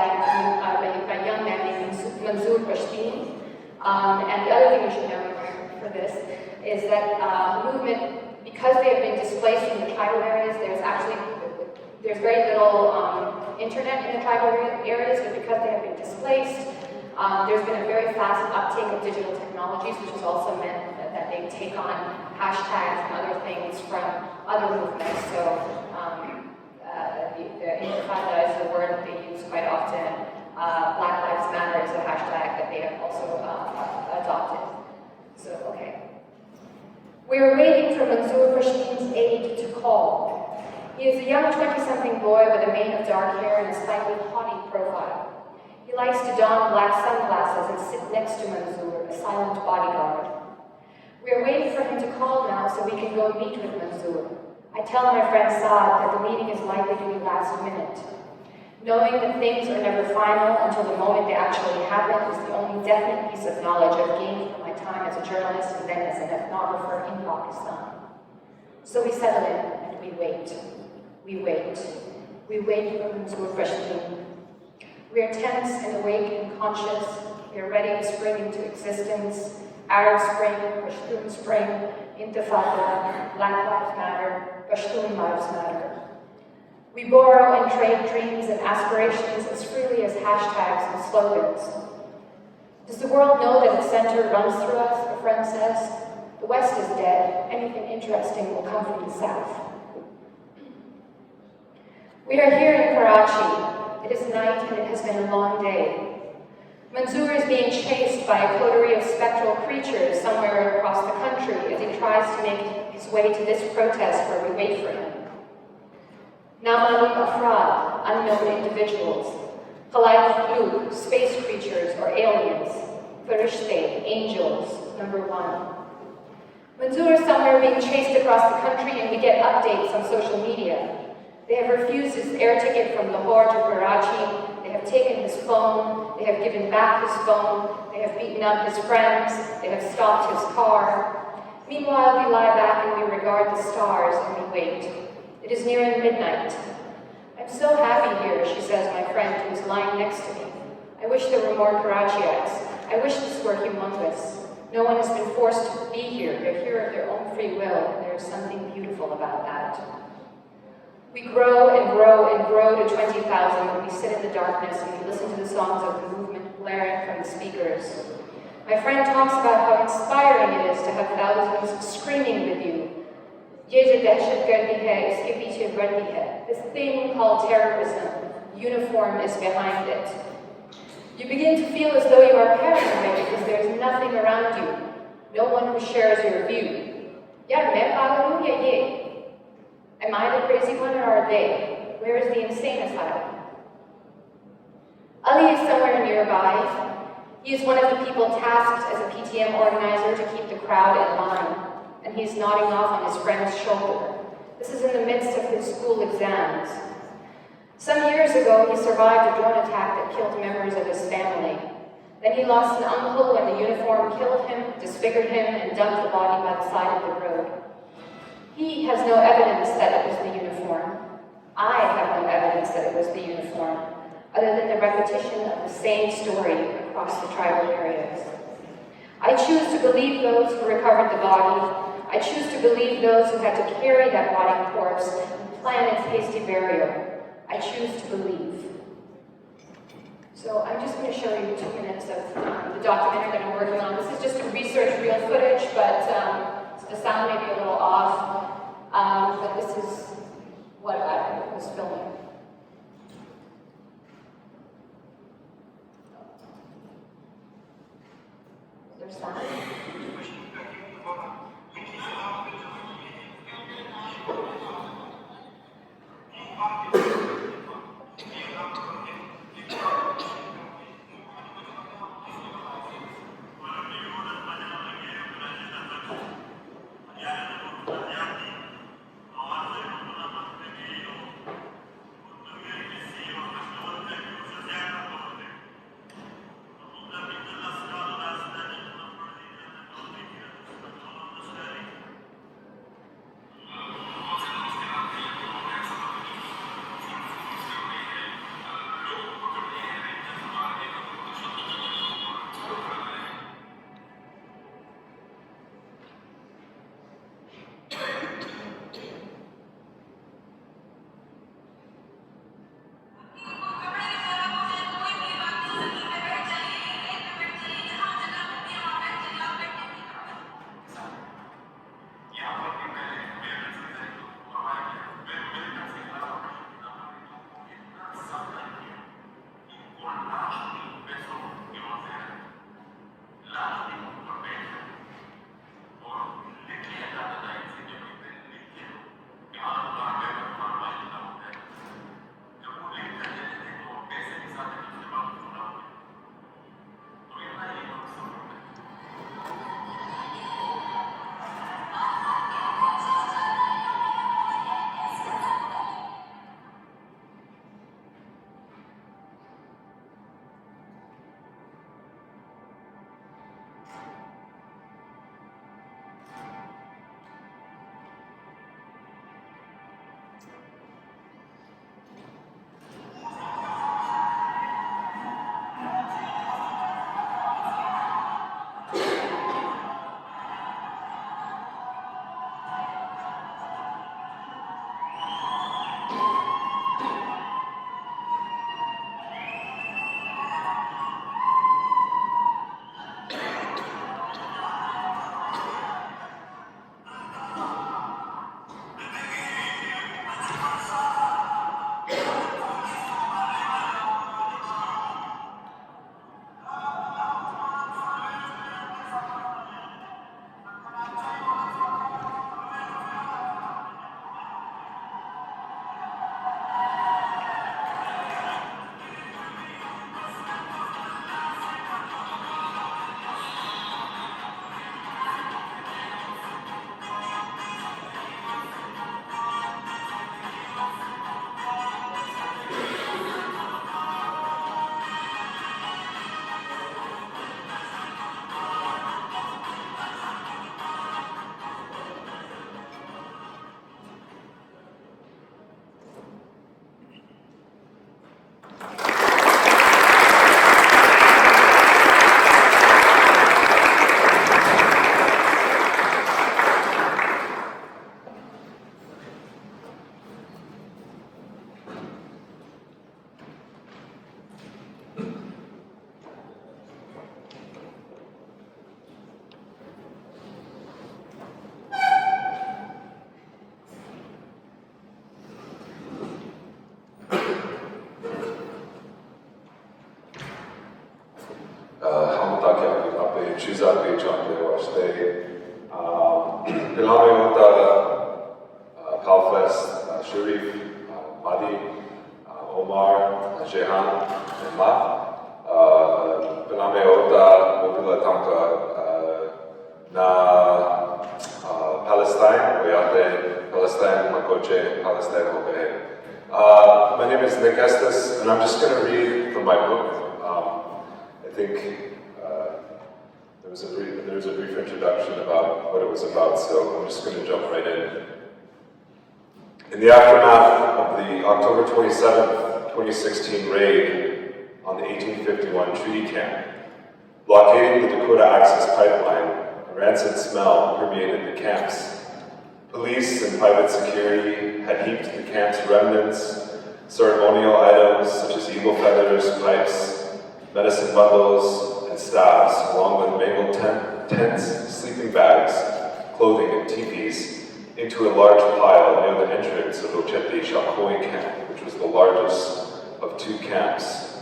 Speaker 5: named, a young man named Manzoor Pashtun. And the other thing you should know for this is that the movement, because they have been displaced from the tribal areas, there's very little internet in the tribal areas, but because they have been displaced, there's been a very fast uptake of digital technologies, which has also meant that they take on hashtags and other things from other movements. So the Intifada is the word that they use quite often. Black Lives Matter is a hashtag that they have also adopted. So, okay. We are waiting for Manzoor Pashtun's aide to call. He is a young 20-something boy with a mane of dark hair and a slightly haughty profile. He likes to don black sunglasses and sit next to Manzoor, a silent bodyguard. We are waiting for him to call now so we can go meet with Manzoor. I tell my friend Saad that the meeting is likely to be last minute. Knowing that things are never final until the moment they actually happen is the only definite piece of knowledge I've gained from my time as a journalist and then as an ethnographer in Pakistan. So we settle in and we wait. We wait. We wait for Manzoor Pashtun. We are tense and awake and conscious. We are ready to spring into existence. Arab Spring, Pashtun Spring, Intifada, Black Lives Matter, Pashtun Lives Matter. We borrow and trade dreams and aspirations as freely as hashtags and slogans. Does the world know that its center runs through us, a friend says? The West is dead. Anything interesting will come from the South. We are here in Karachi. It is night and it has been a long day. Manzoor is being chased by a coterie of spectral creatures somewhere across the country as he tries to make his way to this protest where we wait for him. Namalum Afrad, unknown individuals. Khalayq Makhlouk, space creatures or aliens. Farishte, angels, number one. Manzoor is somewhere being chased across the country and we get updates on social media. They have refused his air ticket from Lahore to Karachi. They have taken his phone. They have given back his phone. They have beaten up his friends. They have stopped his car. Meanwhile, we lie back and we regard the stars and we wait. It is nearing midnight. I'm so happy here, she says, my friend who is lying next to me. I wish there were more Karachiites. I wish this were humongous. No one has been forced to be here. They're here of their own free will, and there is something beautiful about that. We grow and grow and grow to 20,000 when we sit in the darkness and we listen to the songs of the movement blaring from the speakers. My friend talks about how inspiring it is to have thousands screaming with you. This thing called terrorism, uniform is behind it. You begin to feel as though you are paranoid because there's nothing around you, no one who shares your view. Am I the crazy one or are they? Where is the insane asylum? Ali is somewhere nearby. He is one of the people tasked as a PTM organizer to keep the crowd in line, and he is nodding off on his friend's shoulder. This is in the midst of his school exams. Some years ago, he survived a drone attack that killed members of his family. Then he lost an uncle when the uniform killed him, disfigured him, and dumped the body by the side of the road. He has no evidence that it was the uniform. I have no evidence that it was the uniform, other than the repetition of the same story across the tribal areas. I choose to believe those who recovered the body. I choose to believe those who had to carry that rotting corpse and plan its hasty burial. I choose to believe. So I'm just going to show you 2 minutes of the documentary that I'm working on. This is just to research real footage, but the sound may be a little off. But this is what I was filming. Is there sound?
Speaker 6: 취사비 전에 왔을 필라메오타 Palfest, Sharif, Madi, Omar, Jehan, and Ma. Filame Mobila Tanka na Palestine, Oyate, Palestine, Makoche, Palestine, Hobe. My name is Nick Estes, and I'm just going to read from my book. I think there was a brief introduction about what it was about, so I'm just going to jump right in. In the aftermath of the October 27th, 2016 raid on the 1851 treaty camp, blockading the Dakota Access Pipeline, a rancid smell permeated the camps. Police and private security had heaped the camp's remnants, ceremonial items such as eagle feathers, pipes, medicine bundles, and staffs, along with mangled tents, sleeping bags, clothing, and teepees, into a large pile near the entrance of Ochete-Shakoi camp, which was the largest of two camps.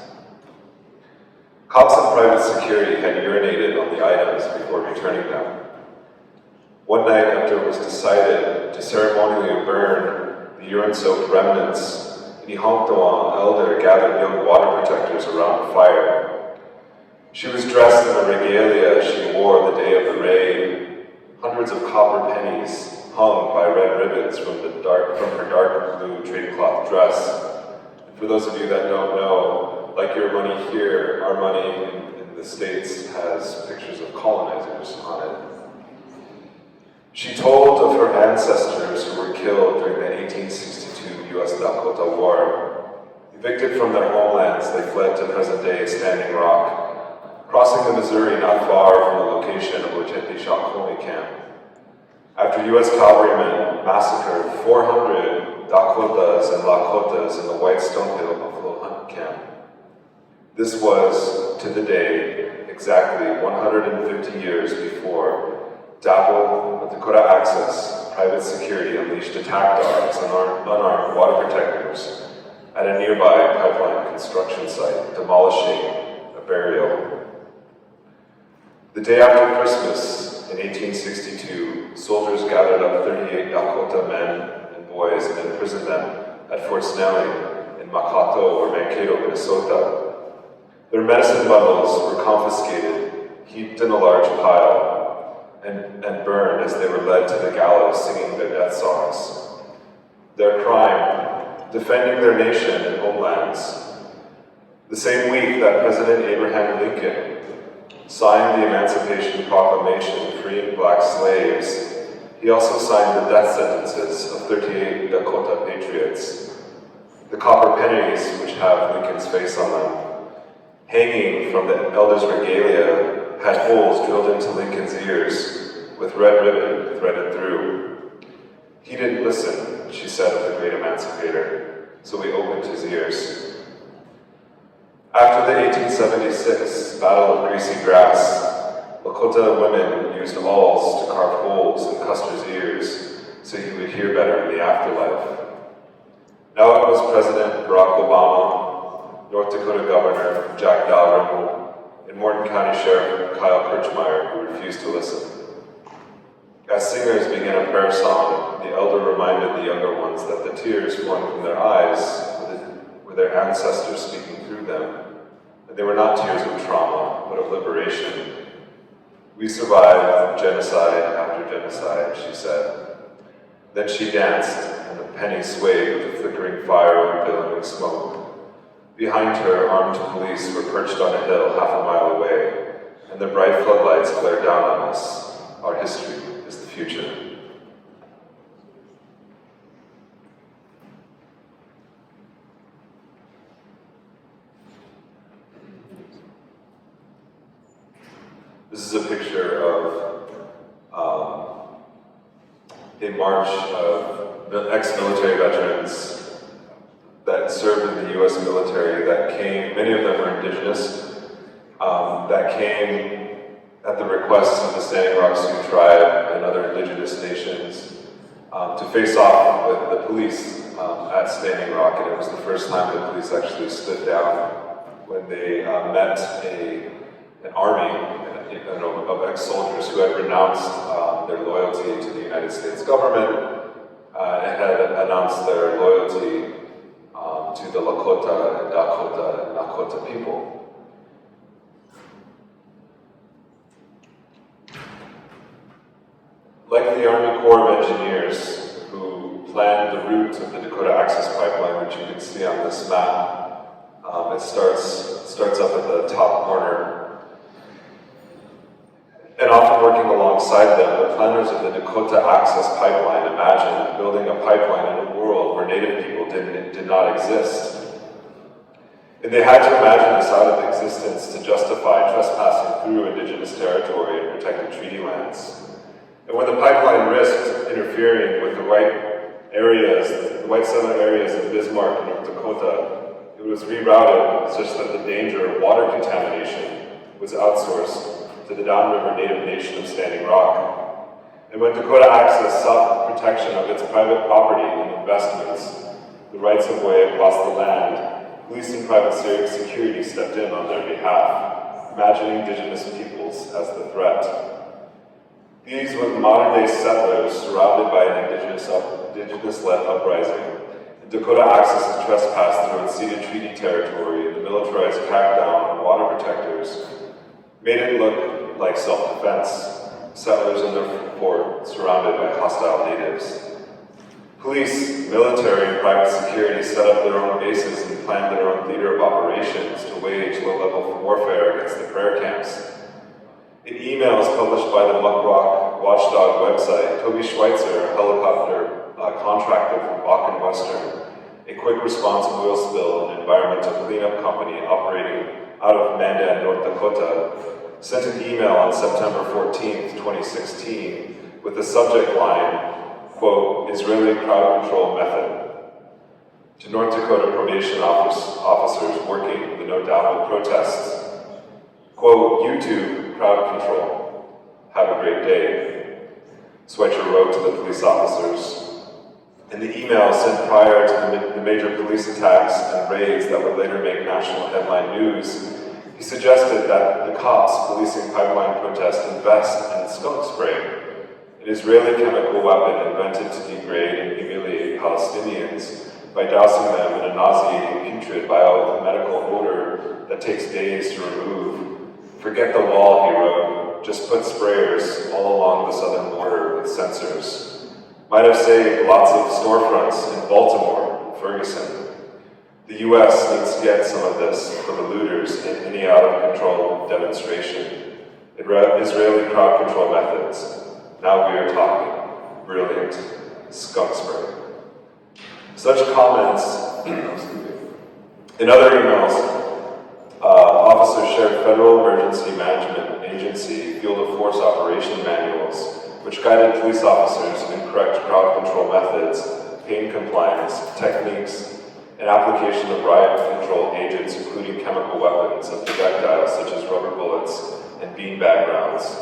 Speaker 6: Cops and private security had urinated on the items before returning them. One night after it was decided to ceremonially burn the urine-soaked remnants, an Ihongtoan elder gathered young water protectors around the fire. She was dressed in the regalia she wore the day of the raid, hundreds of copper pennies hung by red ribbons from her dark blue drapecloth dress. And for those of you that don't know, like your money here, our money in the States has pictures of colonizers on it. She told of her ancestors who were killed during the 1862 US Dakota War. Evicted from their homelands, they fled to present-day Standing Rock, crossing the Missouri not far from the location of Ochete-Shakoi camp. After U.S. cavalrymen massacred 400 Dakotas and Lakotas in the White Stonehill Buffalo Hunt camp. This was, to the day, exactly 150 years before DAPL, Dakota Access, private security unleashed attack dogs and unarmed water protectors at a nearby pipeline construction site, demolishing a burial. The day after Christmas, in 1862, soldiers gathered up 38 Dakota men and boys and imprisoned them at Fort Snelling in Makato or Mankato, Minnesota. Their medicine bundles were confiscated, heaped in a large pile, and burned as they were led to the gallows singing their death songs. Their crime, defending their nation and homelands. The same week that President Abraham Lincoln signed the Emancipation Proclamation freeing black slaves, he also signed the death sentences of 38 Dakota patriots. The copper pennies, which have Lincoln's face on them, hanging from the elder's regalia, had holes drilled into Lincoln's ears with red ribbon threaded through. He didn't listen, she said of the great emancipator, so we opened his ears. After the 1876 Battle of Greasy Grass, Lakota women used awls to carve holes in Custer's ears so he would hear better in the afterlife. Now it was President Barack Obama, North Dakota Governor Jack Dalrymple, and Morton County Sheriff Kyle Kirchmeier who refused to listen. As singers began a prayer song, the elder reminded the younger ones that the tears flowing from their eyes were their ancestors speaking through them. And they were not tears of trauma, but of liberation. We survived genocide after genocide, she said. Then she danced, and the penny swayed with the flickering fire and billowing smoke. Behind her, armed police were perched on a hill half a mile away, and the bright floodlights glared down on us. Our history is the future. This is a picture of a march of ex-military veterans that served in the U.S. military that came, many of them were indigenous, that came at the request of the Standing Rock Sioux tribe and other indigenous nations to face off with the police at Standing Rock, and it was the first time the police actually stood down when they met an army of ex-soldiers who had renounced their loyalty to the United States government and had announced their loyalty to the Lakota and Dakota and Nakota people. Like the Army Corps of Engineers, who planned the route of the Dakota Access Pipeline, which you can see on this map, it starts up at the top corner. And often working alongside them, the planners of the Dakota Access Pipeline imagined building a pipeline in a world where Native people did not exist. And they had to imagine this out of existence to justify trespassing through Indigenous territory and protected treaty lands. And when the pipeline risked interfering with the white settler areas of Bismarck and North Dakota, it was rerouted such that the danger of water contamination was outsourced to the downriver Native nation of Standing Rock. And when Dakota Access sought protection of its private property and investments, the rights of way across the land, police and private security stepped in on their behalf, imagining Indigenous peoples as the threat. These were the modern-day settlers surrounded by an Indigenous-led uprising. Dakota Access and trespass through unceded treaty territory and the militarized crackdown on water protectors made it look like self-defense, settlers in their fort surrounded by hostile natives. Police, military, and private security set up their own bases and planned their own theater of operations to wage low-level warfare against the prayer camps. In emails published by the Muckrock Watchdog website, Toby Schweitzer, a helicopter contractor from Bakken Western, a quick response oil spill and environmental cleanup company operating out of Mandan, North Dakota, sent an email on September 14, 2016, with the subject line, quote, Israeli crowd control method, to North Dakota probation officers working the No Doubt protests. Quote, YouTube crowd control. Have a great day. Schweitzer wrote to the police officers. In the email sent prior to the major police attacks and raids that would later make national headline news, he suggested that the cops policing pipeline protests invest in skunk spray, an Israeli chemical weapon invented to degrade and humiliate Palestinians by dousing them in a nauseating putrid biomedical odor that takes days to remove. Forget the wall, he wrote, just put sprayers all along the southern border with sensors. Might have saved lots of storefronts in Baltimore and Ferguson. The US needs to get some of this for the looters in any out-of-control demonstration. Israeli crowd control methods. Now we are talking. Brilliant. Skunk spray. Such comments, in other emails, officers shared Federal Emergency Management Agency Field of Force Operation manuals, which guided police officers in correct crowd control methods, pain compliance, techniques, and application of riot control agents, including chemical weapons and projectiles such as rubber bullets and beanbag rounds.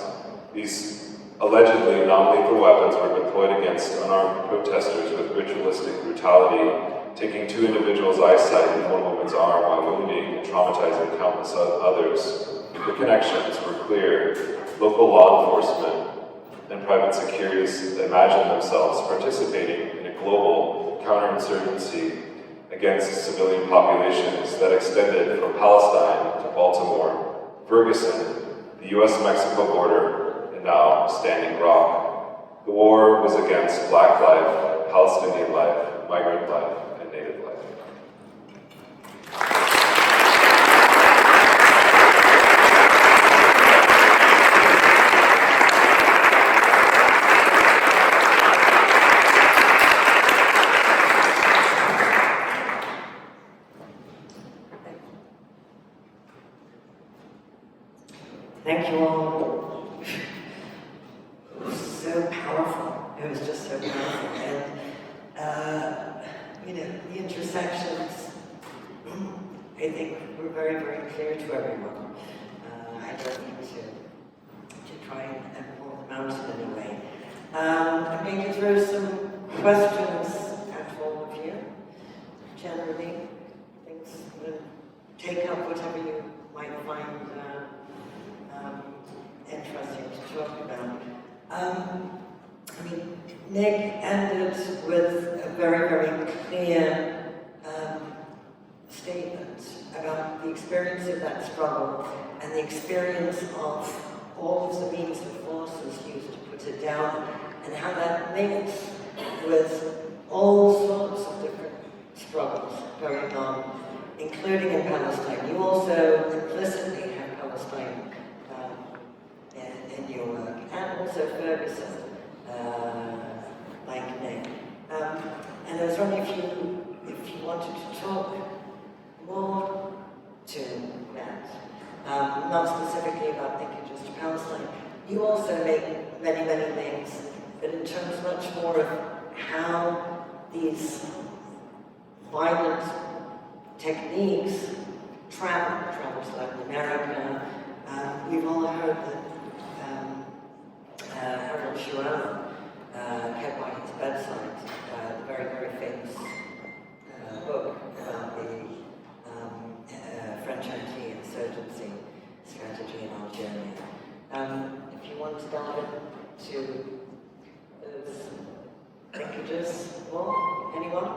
Speaker 6: These allegedly non-lethal weapons were deployed against unarmed protesters with ritualistic brutality, taking 2 individuals' eyesight and 1 woman's arm while wounding and traumatizing countless others. The connections were clear. Local law enforcement and private securities imagined themselves participating in a global counterinsurgency against civilian populations that extended from Palestine to Baltimore, Ferguson, the US-Mexico border, and now Standing Rock. The war was against Black life, Palestinian life, migrant life, and Native life.
Speaker 3: Thank you all. It was so powerful. It was just so powerful. And, the intersections, I think, were very, very clear to everyone. I don't need to try and pull them out in a way. I'm going to throw some questions at all of you. Generally, things take up whatever you might find I mean, Nick ended with a very, very clear statement about the experience of that struggle and the experience of all of the means and forces used to put it down, and how that links with all sorts of different struggles going on, including in Palestine. You also implicitly have Palestine in your work, and also Ferguson, like Nick. And I was wondering if you wanted to talk more to that, not specifically about linkages to Palestine. You also make many, many things, but in terms much more of how these violent techniques travel to Latin America. We've all heard that Harold Schirella kept by his bedside the very, very famous book about the French anti-insurgency strategy in Algeria. If you want to dive into those linkages more, anyone?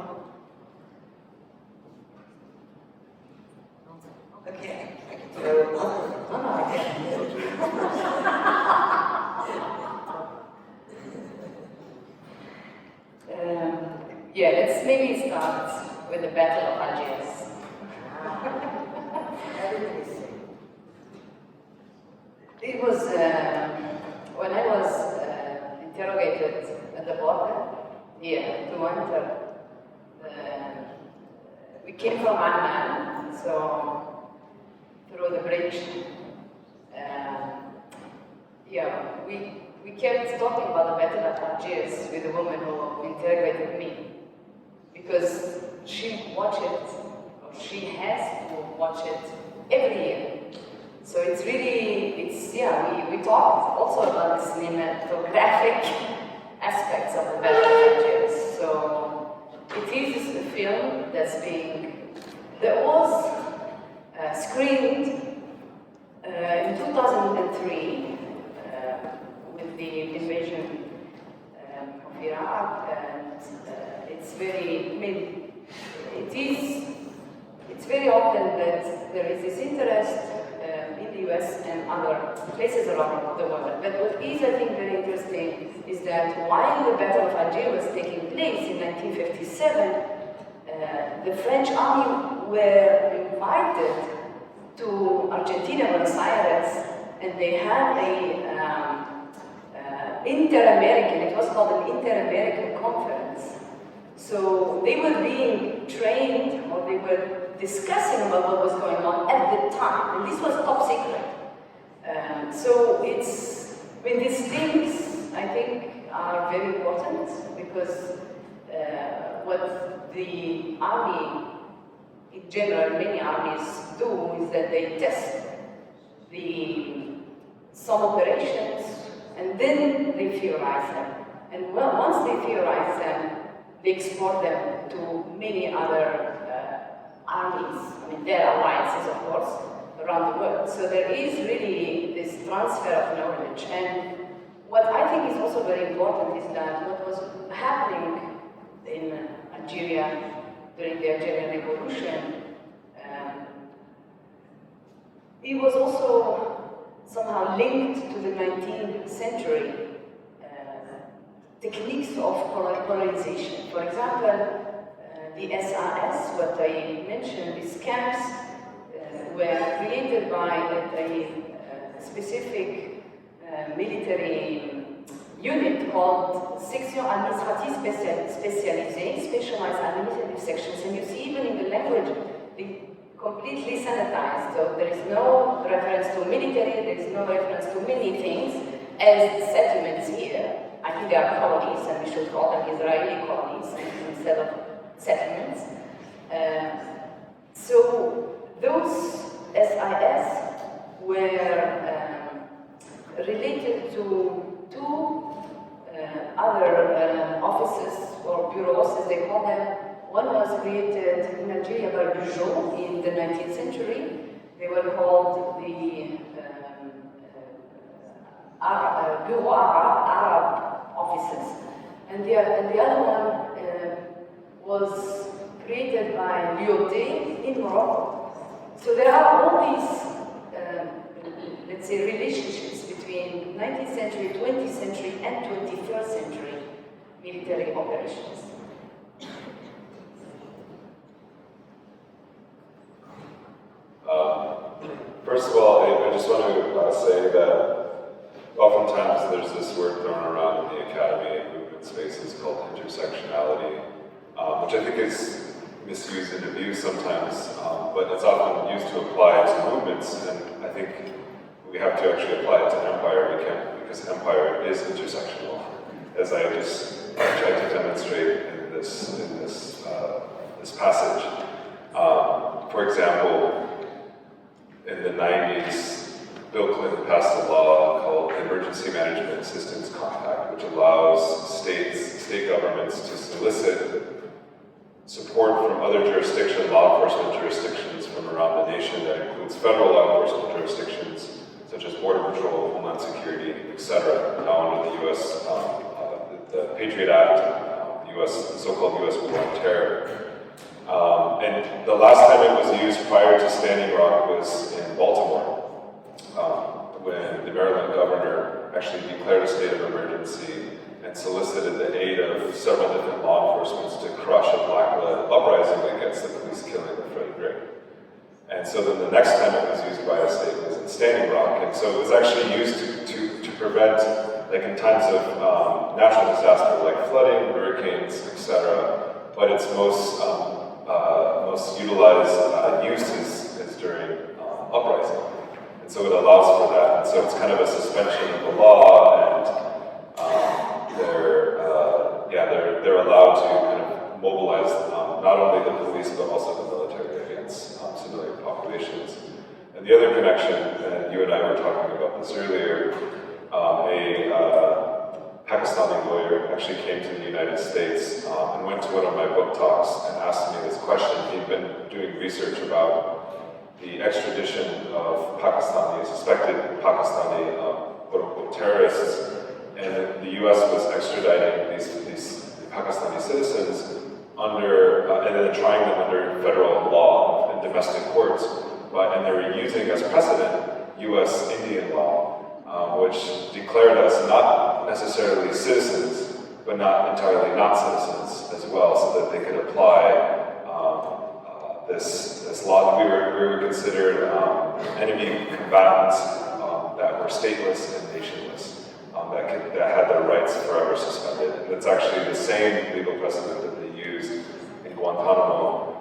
Speaker 3: Okay, I can throw other.
Speaker 4: Yeah, let's maybe start with the Battle of Algiers. It was when I was interrogated at the border here to enter. We came from Amman, so through the bridge. We kept talking about the Battle of Algiers with the woman who interrogated me, because she watched it, or she has to watch it every year. So it's really, we talked also about the cinematographic aspects of the Battle of Algiers. So it is a film that was screened in 2003 with the invasion of Iraq, and it's very often that there is this interest in the US and other places around the world. But what is, I think, very interesting is that while the Battle of Algiers was taking place in 1957, the French army were invited to Argentina, Buenos Aires, and they had a Inter-American, it was called an Inter-American Conference. So they were being trained, or they were discussing about what was going on at the time, and this was top secret. So these things, I think, are very important, because what the army, in general, many armies do, is that they test some operations, and then they theorize them. And once they theorize them, they export them to many other armies. I mean, their alliances, of course, around the world. So there is really this transfer of knowledge. And what I think is also very important is that what was happening in Algeria during the Algerian Revolution, it was also somehow linked to the 19th century techniques of colonization. For example, the SAS, what I mentioned, these camps were created by a specific military unit called Section Administrative Spécialisée, Specialized Administrative Sections. And you see, even in the language, they completely sanitized. So there is no reference to military, there is no reference to many things as settlements here. I think they are colonies, and we should call them Israeli colonies instead of settlements. So those SIS were related to two other offices or bureaus, as they call them. One was created in Algeria by Bugeaud in the 19th century. They were called the Bureau Arab and the other one was created by Lioti in Morocco. So there are all these, let's say, relationships between 19th century, 20th century, and 21st century military operations.
Speaker 6: First of all, I just want to say that oftentimes there's this word thrown around in the academy and movement spaces called intersectionality, which I think is misused and abused sometimes, but it's often used to apply it to movements, and I think we have to actually apply it to empire because empire is intersectional, as I just tried to demonstrate in this passage. For example, in the 90s, Bill Clinton passed a law called the Emergency Management Assistance Compact, which allows state governments to solicit support from other law enforcement jurisdictions from around the nation. That includes federal law enforcement jurisdictions, such as Border Patrol, Homeland Security, etc. Now under the U.S., the Patriot Act, the so-called U.S. War on Terror. And the last time it was used prior to Standing Rock was in Baltimore, when the Maryland governor actually declared a state of emergency and solicited the aid of several different law enforcement to crush a black-led uprising against the police killing of Freddie Gray. And so then the next time it was used by a state was in Standing Rock, and so it was actually used to prevent, like in times of natural disaster like flooding, hurricanes, etc. But its most utilized use is during uprising. And so it allows for that. And so it's kind of a suspension of the law, and they're allowed to kind of mobilize not only the police but also the military against civilian populations. And the other connection, and you and I were talking about this earlier, a Pakistani lawyer actually came to the United States and went to one of my book talks and asked me this question. He'd been doing research about the extradition of suspected Pakistani quote-unquote terrorists, and the U.S. was extraditing these Pakistani citizens and then trying them under federal law and domestic courts, and they were using as precedent U.S. Indian law, which declared us not necessarily citizens, but not entirely not citizens as well, so that they could apply this law. We were considered enemy combatants that were stateless and nationless, that had their rights forever suspended. And it's actually the same legal precedent that they used in Guantanamo.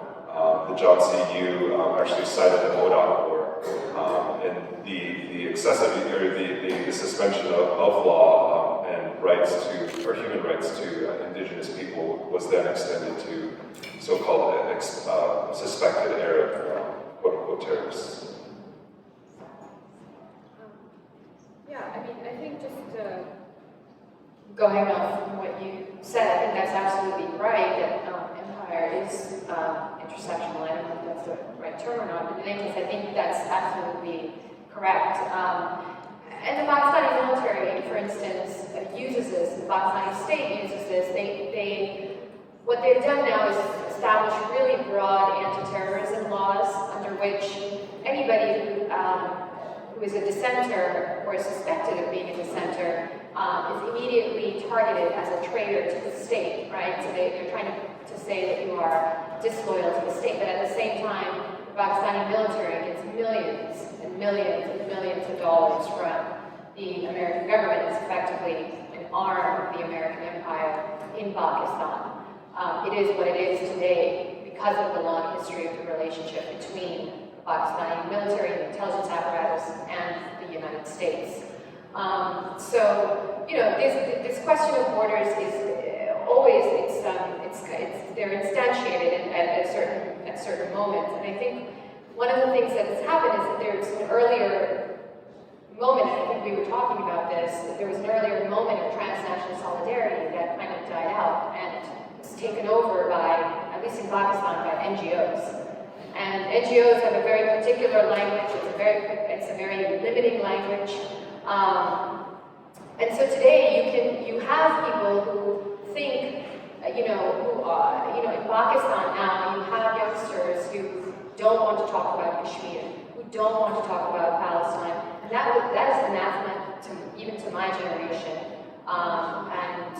Speaker 6: The JOC-EU actually cited the Modoc War, and the excessive or the suspension of law and rights or human rights to indigenous people was then extended to so-called suspected Arab quote-unquote terrorists.
Speaker 5: Yeah, I mean, I think just going off from what you said, I think that's absolutely right, that empire is intersectional. I don't know if that's the right term or not, but in any case, I think that's absolutely correct. And the Pakistani military, for instance, uses this, the Pakistani state uses this. What they've done now is establish really broad anti-terrorism laws under which anybody who is a dissenter or is suspected of being a dissenter is immediately targeted as a traitor to the state, right? So they're trying to say that you are disloyal to the state, but at the same time, the Pakistani military gets millions and millions and millions of dollars from the American government. It's effectively an arm of the American empire in Pakistan. It is what it is today because of the long history of the relationship between the Pakistani military and intelligence apparatus and the United States. So, you know, this question of borders is always, they're instantiated at certain moments. And I think one of the things that has happened is that there's an earlier moment, I think we were talking about this, that there was an earlier moment of transnational solidarity that kind of died out and was taken over by, at least in Pakistan, by NGOs. And NGOs have a very particular language, it's a very limiting language. And so today you have people who think in Pakistan now, you have youngsters who don't want to talk about Kashmir, who don't want to talk about Palestine, and that is anathema even to my generation, and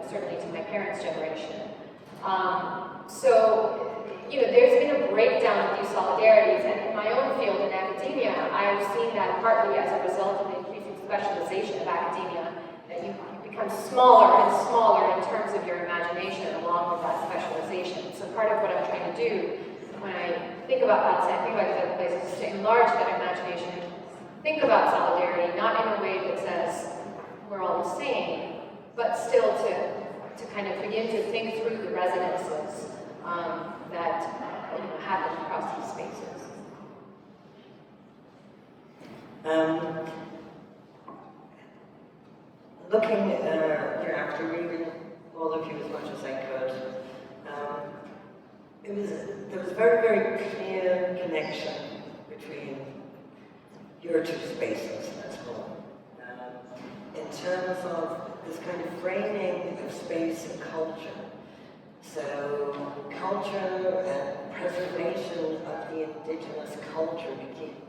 Speaker 5: certainly to my parents' generation. There's been a breakdown of these solidarities, and in my own field in academia, I've seen that partly as a result of the increasing specialization of academia, that you become smaller and smaller in terms of your imagination along with that specialization. So part of what I'm trying to do when I think about Palestine, think about these other places, is to enlarge that imagination and think about solidarity, not in a way that says we're all the same, but still to kind of begin to think through the resonances that happen across these spaces.
Speaker 3: Looking here after reading all of you as much as I could, there was a very, very clear connection between your two spaces, let's call them, in terms of this kind of framing of space and culture. So culture and preservation of the indigenous culture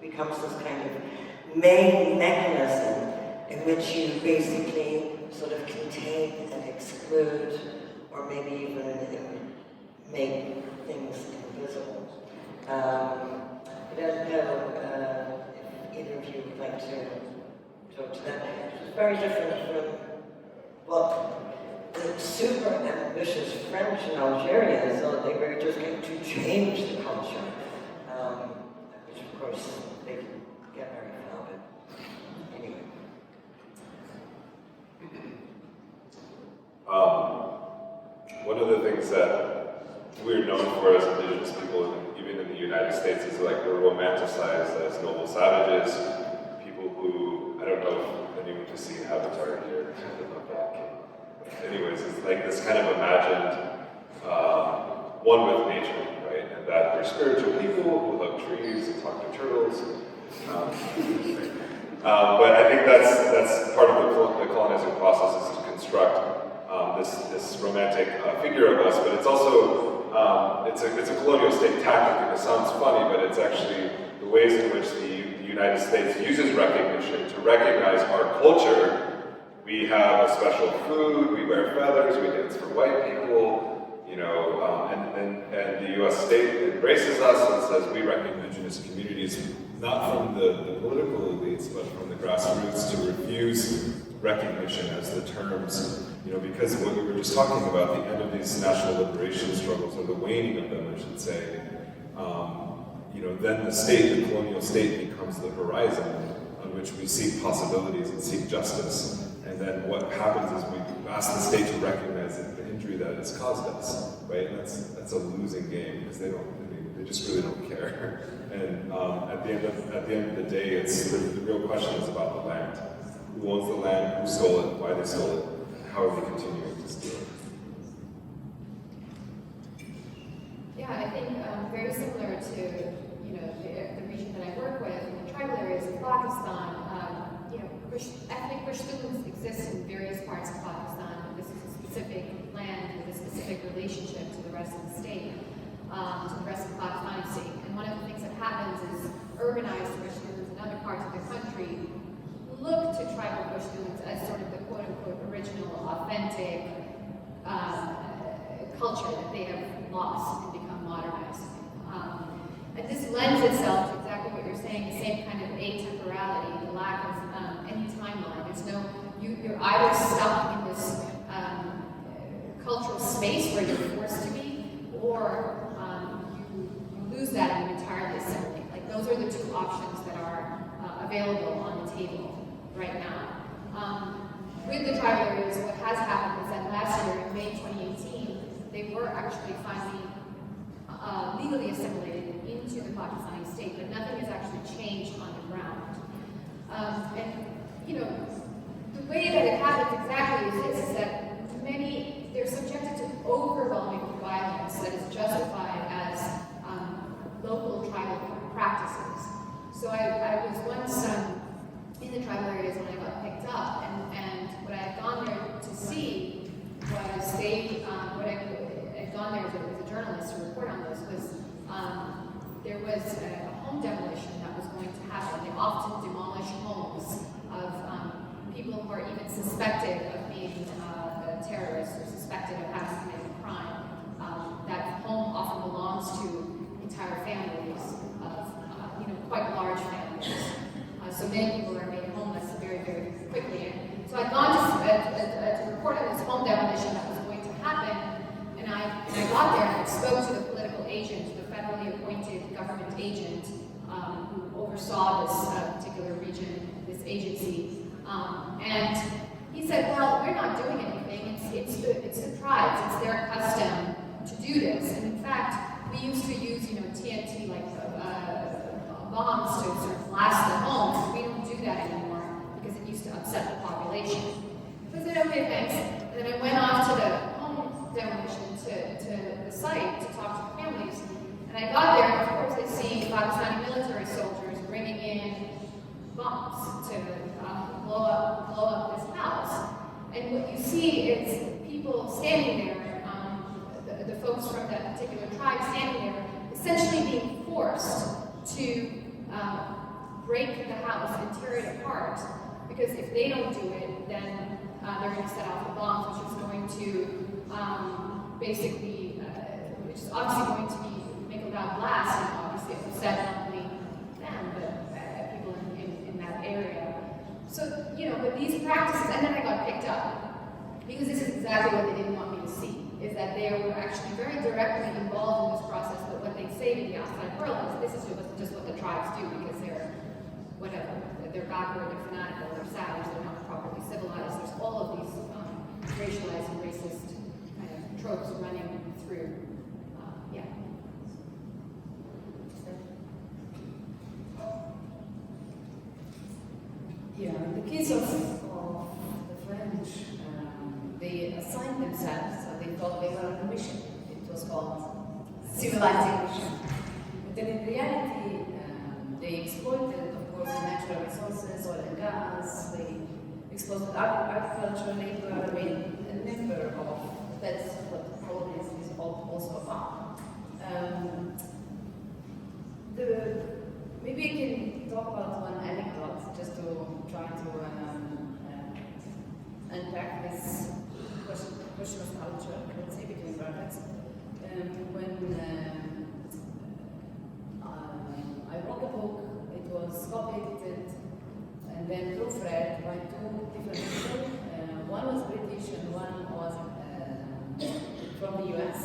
Speaker 3: becomes this kind of main mechanism in which you basically sort of contain and exclude, or maybe even make things invisible. I don't know if either of you would like to talk to that. It's very different from what the super ambitious French in Algeria thought they were just going to change the culture, which of course they can get very far, but anyway.
Speaker 6: One of the things that we're known for as indigenous people, even in the United States, is like we're romanticized as noble savages, people who, I don't know if anyone has seen Avatar here. Anyways, it's like this kind of imagined one with nature, right? And that we're spiritual people who love trees and talk to turtles. But I think that's part of the colonizing process, is to construct this romantic figure of us. But it's also it's a colonial state tactic, and it sounds funny, but it's actually the ways in which the United States uses recognition to recognize our culture. We have a special food, we wear feathers, we dance for white people, and the U.S. state embraces us and says we recognize indigenous communities, not from the political elites, but from the grassroots, to refuse recognition as the terms, because what we were just talking about, the end of these national liberation struggles, or the waning of them, I should say, then the state, the colonial state, becomes the horizon on which we seek possibilities and seek justice. And then what happens is we ask the state to recognize the injury that it's caused us, right? And that's a losing game, because they just really don't care. And at the end of the day, it's the real question is about the land. Who owns the land? Who stole it? Why they stole it? And how are we continuing to steal it?
Speaker 5: Yeah, I think very similar to the region that I work with, in the tribal areas of Pakistan. Ethnic Pashtuns exist in various parts of Pakistan. This is a specific land with a specific relationship to the rest of the state, to the rest of the Pakistani state. And one of the things that happens is urbanized Pashtuns in other parts of the country look to tribal Pashtuns as sort of the quote-unquote original, authentic culture that they have lost and become modernized. And this lends itself to exactly what you're saying, the same kind of atemporality, the lack of any timeline. There's no, you're either stuck in this cultural space where you're forced to be, or you lose that and you entirely assimilate. Like, those are the two options that are available on the table right now. With the tribal areas, what has happened is that last year, in May 2018, they were actually finally legally assimilated into the Pakistani state, but nothing has actually changed on the ground. The way that it happens exactly is this, is that they're subjected to overwhelming violence that is justified as local tribal practices. So I was once in the tribal areas when I got picked up, and what I had gone there to see was they a home demolition that was going to happen. They often demolish homes of people who are even suspected of being terrorists or suspected of having committed a crime. That home often belongs to entire families of quite large families. So many people are made homeless very, very quickly. And so I'd gone to report on this home demolition that was going to happen, and I got there and I spoke to the political agent, the federally appointed government agent who oversaw this particular region, this agency. And he said, well, we're not doing anything. It's the tribes. It's their custom to do this. And in fact, we used to use, TNT, like bombs to sort of blast the homes. We don't do that anymore because it used to upset the population. So I said, okay, thanks. And then I went off to the home demolition to the site to talk to the families. And I got there, and of course I see Pakistani military soldiers bringing in bombs to blow up this house. And what you see is people standing there, the folks from that particular tribe standing there, essentially being forced to break the house and tear it apart, because if they don't do it, then they're going to set off the bombs, which is going to basically, which is obviously going to make a loud blast, and obviously upset not only them, but people in that area. So, but these practices, and then I got picked up, because this is exactly what they didn't want me to see, is that they were actually very directly involved in this process, but what they say to the outside world is this is just what the tribes do, because they're, whatever, they're backward, they're fanatical, they're savage, they're not properly civilized. There's all of these racialized and racist kind of tropes running through,
Speaker 4: Yeah, in the case of the French, they assigned themselves, so they thought they were on a mission. It was called civilizing mission. But then in reality, they exploited, of course, the natural resources, oil and gas, they exploited agriculture, labor, a number of, that's what colonialism is also about. Maybe I can talk about one anecdote just to try to unpack this question of culture, let's say, between brackets. When I wrote the book, it was copied and then proofread by two different people. One was British and one was from the US.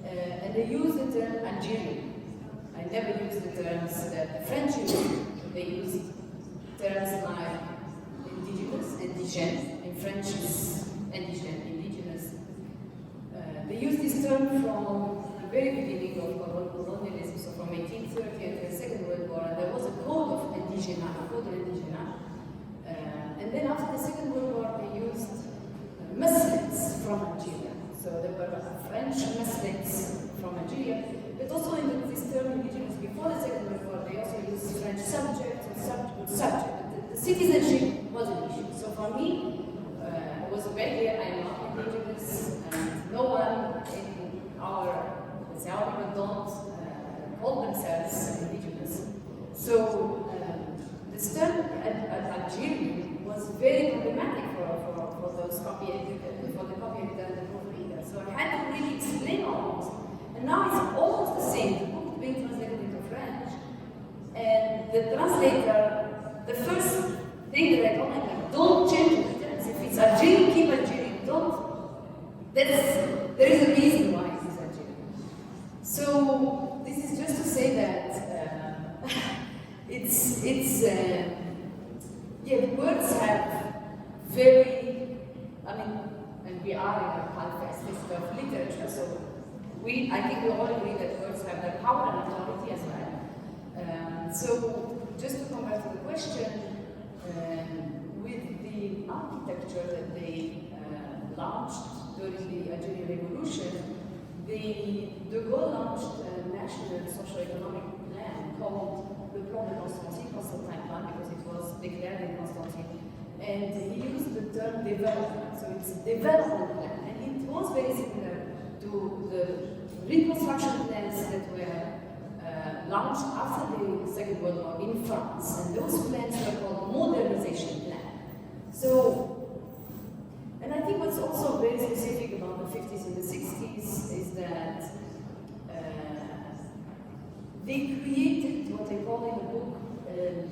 Speaker 4: And they used the term Algerian. I never used the terms that the French used. They used terms like indigène. In French is indigène, indigenous. They used this term from the very beginning of colonialism, so from 1830 until the Second World War, and there was a code of indigena, and then after the Second World War, they used Muslims from Algeria. So there were French Muslims from Algeria, but also in this term indigenous, before the Second World War, they also used French subject and subject. But the citizenship was an issue. So for me, it was very clear I'm not indigenous, and no one in our people don't call themselves indigenous. So this term Algerian was very problematic for those copy editors, for the copy editor and the proofreader. So I had to really explain almost. And now it's almost the same. The book is being translated into French. And the translator, the first thing that I told him, like, don't change the terms. If it's Algerian, keep Algerian. Don't. There is a reason why it is Algerian. So this is just to say that the words have very, and we are in a Palfest list of literature, so I think we all agree that words have their power and authority as well. So just to come back to the question, with the architecture that they launched during the Algerian Revolution, De Gaulle launched a national socio-economic plan called the Plan de Constantine, Constantine Plan, because it was declared in Constantine. And he used the term development, so it's a development plan. And it was very similar to the reconstruction plans that were
Speaker 7: launched after the Second World War in France, and those plans were called modernization plan. So, and I think what's also very specific about the 50s and the 60s is that they created what I call in the book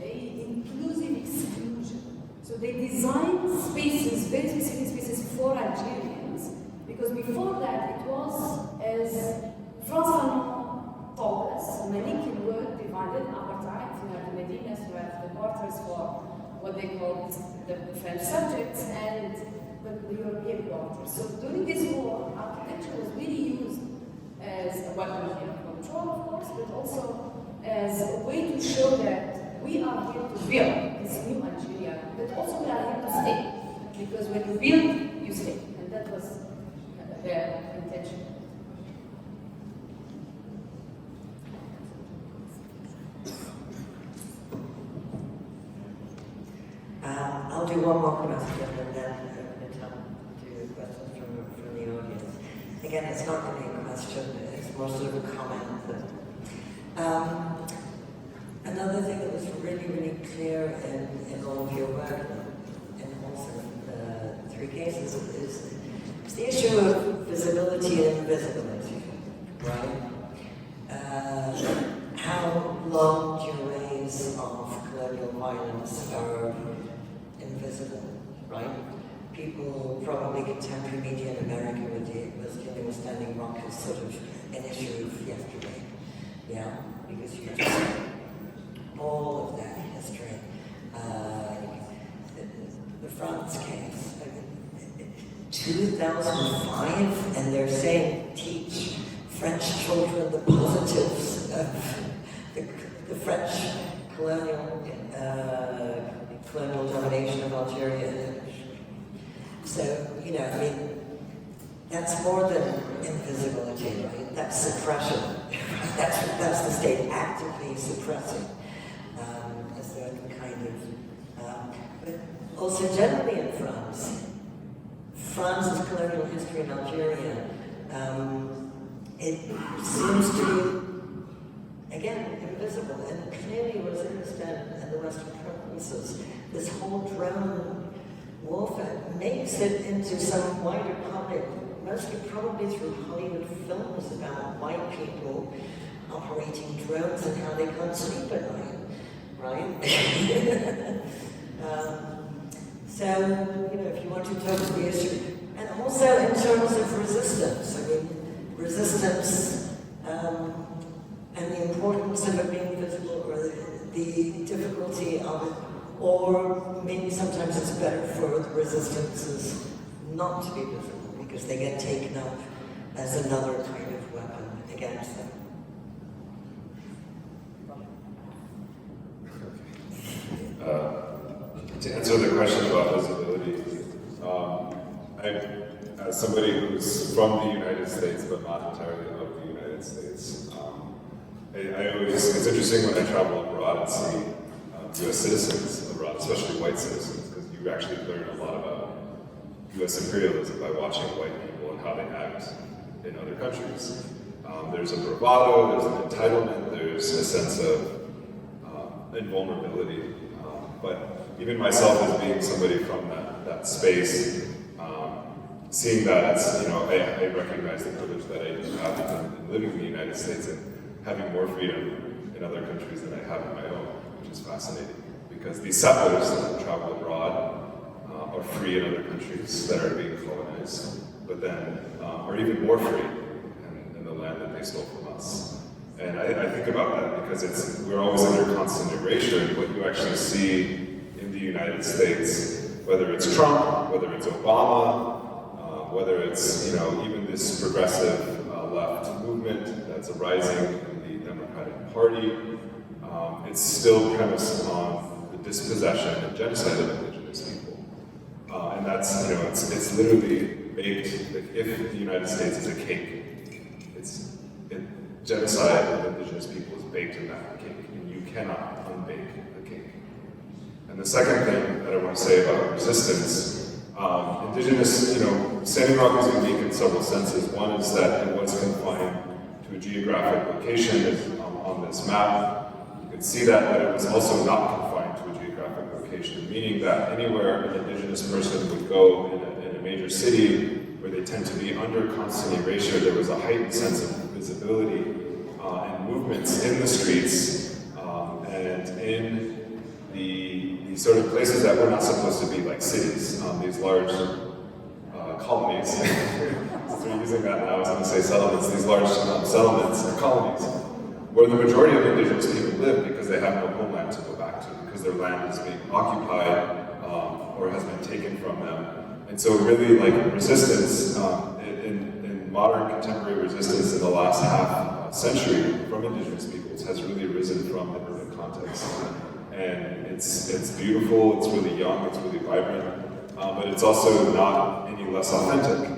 Speaker 7: a inclusive exclusion. So they designed spaces, very specific spaces for Algerians, because before that it was, as France Fanon told us, Malik were divided apartheid. You have the Medinas, you have the quarters for what they called the French subjects, and the European quarters. So during this war, architecture was really used as a weapon of control, of course, but also as a way to show that we are here to build this new Algeria, but also we are here to stay. Because when you build, you stay. And that was their intention.
Speaker 3: I'll do one more question and then I'm going to do questions from the audience. Again, it's not really a question, it's more sort of a comment. Another thing that was really, really clear in all of your work, and also in 3 cases, is the issue of visibility and invisibility, right? How long durays of colonial violence are invisible, right? People, probably contemporary media in America was dealing with Standing Rock as sort of an issue of yesterday, yeah? Because you just all of that history. The France case, 2005, and they're saying teach French children the positives of the French colonial domination of Algeria. So, you know, I mean, that's more than invisibility, right? That's suppression. That's the state actively suppressing a certain kind of. But also generally in France, France's colonial history in Algeria, it seems to be, again, invisible, and clearly was in the and the Western provinces. This whole drone warfare makes it into some wider public, mostly probably through Hollywood films about white people operating drones and how they can't sleep at night, right? So, you know, if you want to talk to the issue, and also in terms of resistance, I mean, resistance and the importance of it being visible, or the difficulty of it, or maybe sometimes it's better for the resistances not to be visible because they get taken up as another kind of weapon against them.
Speaker 6: To answer the question about visibility, as somebody who's from the United States but not entirely of the United States, I always, it's interesting when I travel abroad and see U.S. citizens abroad, especially white citizens, because you actually learn a lot about U.S. imperialism by watching white people and how they act in other countries. There's a bravado, there's an entitlement, there's a sense of invulnerability. But even myself as being somebody from that space, seeing that, it's, you know, I recognize the privilege that I do have in living in the United States and having more freedom in other countries than I have in my own, which is fascinating. Because these settlers that travel abroad are free in other countries that are being colonized, but then are even more free in the land that they stole from us. And I think about that because we're always under constant erasure, and what you actually see in the United States, whether it's Trump, whether it's Obama, whether it's, you know, even this progressive left movement that's arising in the Democratic Party, it's still premised on the dispossession and genocide of indigenous people. And that's, you know, it's literally baked, like if the United States is a cake, genocide of indigenous people is baked in that cake, and you cannot unbake the cake. And the second thing that I want to say about resistance, indigenous, you know, Standing Rock is unique in several senses. One is that it was confined to a geographic location, as on this map, you can see that it was also not confined to a geographic location, meaning that anywhere an indigenous person would go in a major city where they tend to be under constant erasure, there was a heightened sense of visibility and movements in the streets and in the sort of places that were not supposed to be like cities, these large colonies. Since we're using that now, I was going to say settlements, these large settlements and colonies, where the majority of indigenous people live because they have no homeland to go back to, because their land is being occupied or has been taken from them. And so really like resistance, in modern contemporary resistance in the last half century from indigenous peoples has really risen from the urban context. And it's beautiful, it's really young, it's really vibrant, but it's also not any less authentic.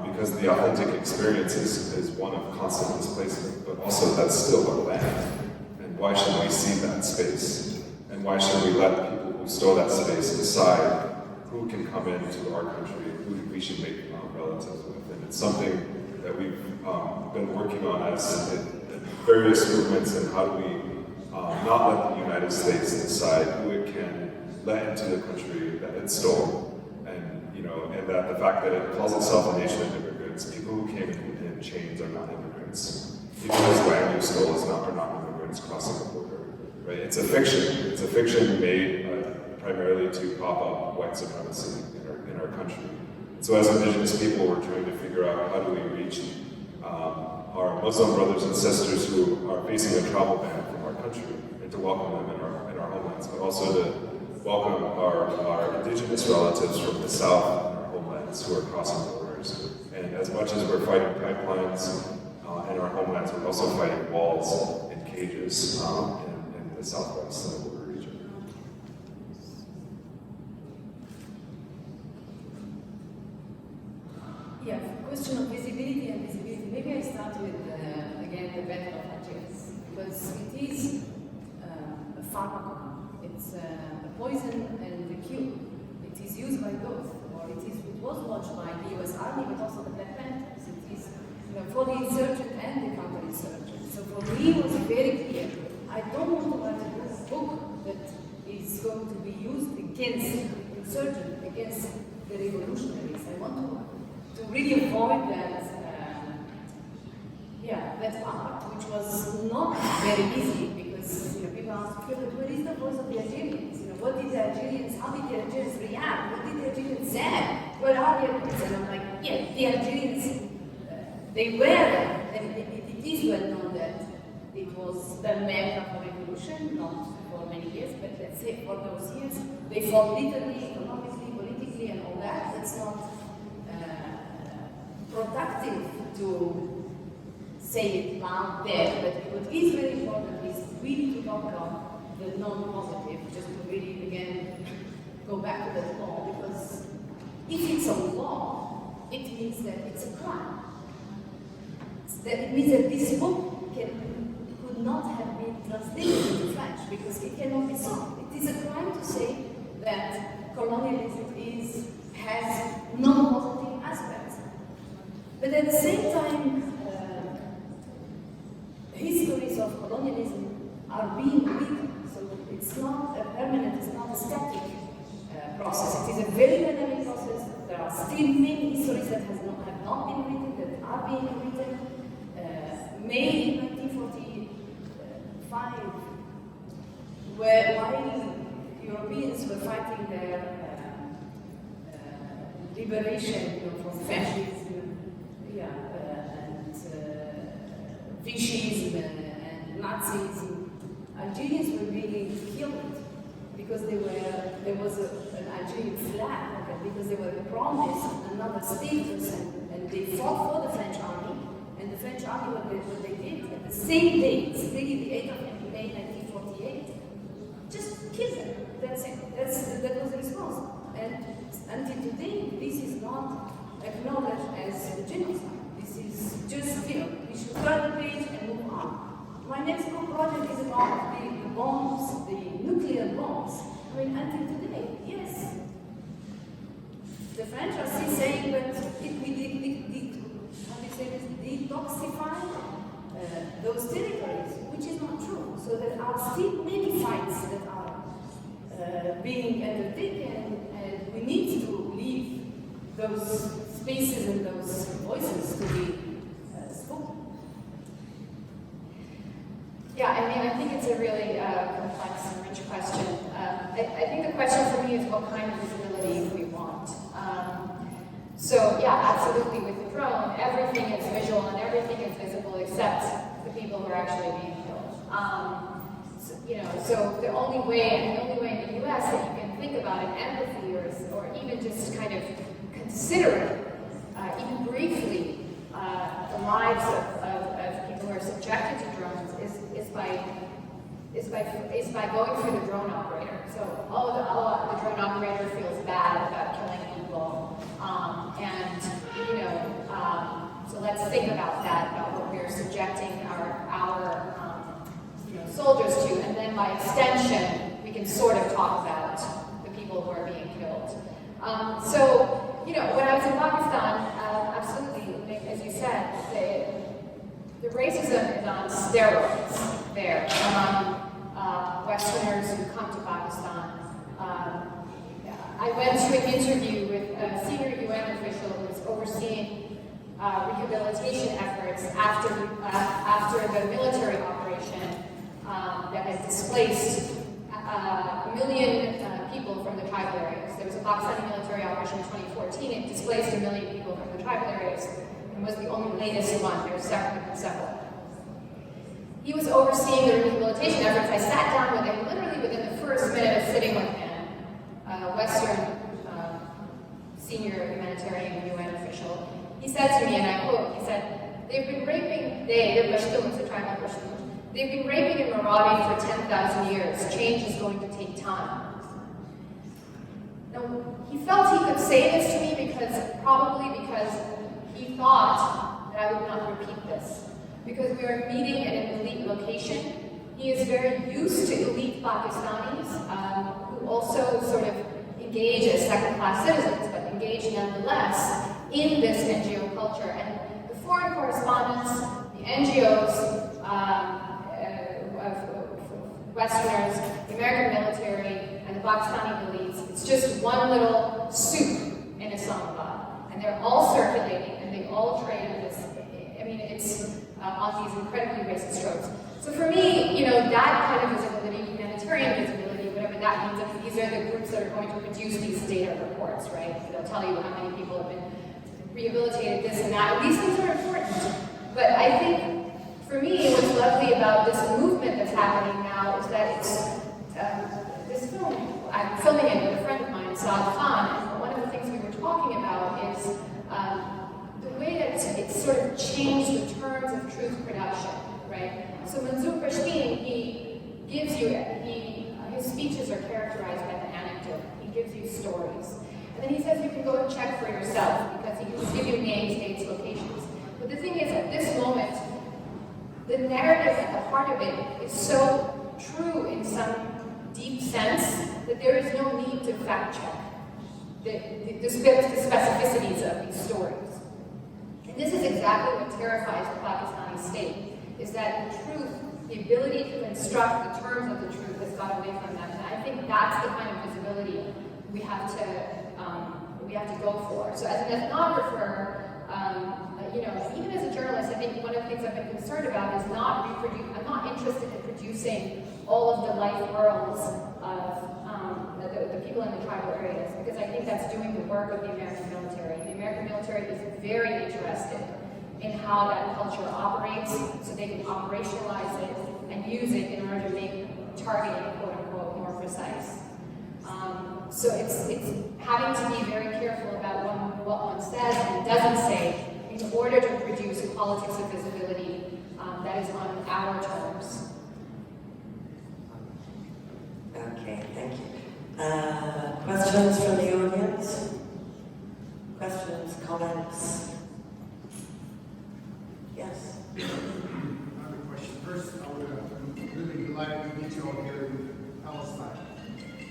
Speaker 6: Because the authentic experience is one of constant displacement, but also that's still our land. And why should we cede that space? And why should we let people who stole that space decide who can come into our country, who we should make relatives with? And it's something that we've been working on as in various movements, and how do we not let the United States decide who it can let into the country that it stole. And that the fact that it calls itself a nation of immigrants, people who came in chains are not immigrants. People whose land you stole are not immigrants crossing the border, right? It's a fiction. It's a fiction made primarily to prop up white supremacy in our country. So as indigenous people, we're trying to figure out how do we reach our Muslim brothers and sisters who are facing a travel ban from our country, and to welcome them in our homelands, but also to welcome our indigenous relatives from the south and our homelands who are crossing borders. And as much as we're fighting pipelines in our homelands, we're also fighting walls and cages in the southwest border region.
Speaker 7: Yeah, question of visibility and visibility. Maybe I start with, again, the battle of Algiers, because it is a pharmacon. It's a poison and a cure. It is used by both, or it was launched by the US Army, but also the Black Panthers. It is for the insurgent and the counter-insurgent. So for me, it was very clear. I don't want to write a book that is going to be used against insurgent, against the revolutionaries. I want to really avoid that, that part, which was not very easy, because people ask, but where is the voice of the Algerians? What did the Algerians, how did the Algerians react? What did the Algerians say? Where are the Algerians? And I'm like, yeah, the Algerians, they were there. And it is well known that it was the American revolution, not for many years, but let's say for those years, they fought literally, economically, politically, and all that. It's not productive to say it out there, but what is very important is really to talk about the non-positive, just to really, again, go back to that law, because if it's a law, it means that it's a crime. It means that this book could not have been translated into French, because it cannot be solved. It is a crime to say that colonialism has non-positive aspects. But at the same time, histories of colonialism are being written, so it's not a permanent, it's not a static process. It is a very dynamic process. There are still many histories that have not been written, that are being written. May 1945, while Europeans were fighting their liberation from fascism, and Vichyism and Nazism, Algerians were being killed because there was an Algerian flag, because they were promised another status, and they fought for the French army, and the French army, what they did, at the same date, really the 8th of May 1948, just killed them. That's it. That was the response. And until today, this is not acknowledged as a genocide. This is just, we should turn the page and move on. My next book project is about the bombs, the nuclear bombs. I mean, until today, yes. The French are still saying that if we detoxify those territories, which being undertaken, and we need to leave those spaces and those voices to be spoken.
Speaker 5: Yeah, I mean, I think it's a really complex and rich question. I think the question for me is what kind of visibility we want. So yeah, absolutely with the drone, everything is visual and everything is visible except the people who are actually being killed. So the only way in the US that you can think about an empathy or even just kind of considering, even briefly, the lives of people who are subjected to drones is by going through the drone operator. So the drone operator feels bad about killing people, so let's think about that, about what we're subjecting our soldiers to, and then by extension, we can sort of talk about the people who are being killed. When I was in Pakistan, absolutely, as you said, the racism is on steroids there among Westerners who come to Pakistan. I went to an interview with a senior UN official who was overseeing rehabilitation efforts after the military operation that had displaced 1 million people from the tribal areas. There was a Pakistani military operation in 2014. It displaced 1 million people from the tribal areas and was the only latest one. There were several. He was overseeing the rehabilitation efforts. I sat down with him literally within the first minute of sitting with him, a Western senior humanitarian UN official. He said to me, and I quote, he said, they've been raping, they're Pashtuns, the tribal Pashtuns, they've been raping and marauding for 10,000 years. Change is going to take time. Now, he felt he could say this to me probably because he thought that I would not repeat this. Because we are meeting at an elite location. He is very used to elite Pakistanis who also sort of engage as second-class citizens, but engage nonetheless in this NGO culture. And the foreign correspondents, the NGOs, of Westerners, the American military, and the Pakistani elites, it's just one little soup in Islamabad. And they're all circulating, and they all trade in this. I mean, it's on these incredibly racist tropes. So for me, that kind of visibility, humanitarian visibility, whatever that means, I mean, these are the groups that are going to produce these data reports, right? They'll tell you how many people have been rehabilitated, this and that. And these things are important. But I think, for me, what's lovely about this movement that's happening now is that it's this film. I'm filming it with a friend of mine, Saad Khan, and one of the things we were talking about is the way that it's sort of changed the terms of truth production, right? So Manzoor Pashtun, he gives you, his speeches are characterized by the anecdote. He gives you stories. And then he says you can go and check for yourself because he will give you names, dates, locations. But the thing is, at this moment, the narrative at the heart of it is so true in some deep sense that there is no need to fact check the specificities of these stories. And this is exactly what terrifies the Pakistani state, is that the truth, the ability to construct the terms of the truth has got away from them. And I think that's the kind of visibility we have to go for. So as an ethnographer, even as a journalist, I think one of the things I've been concerned about is I'm not interested in producing all of the life worlds of the people in the tribal areas, because I think that's doing the work of the American military. The American military is very interested in how that culture operates, so they can operationalize it and use it in order to make targeting, quote unquote, more precise. So it's having to be very careful about what one says and doesn't say in order to produce politics of visibility that is on our terms.
Speaker 3: Okay, thank you. Questions from the audience? Questions, comments? Yes?
Speaker 8: I have a question. First, I would really be glad to get you all together with Palestine.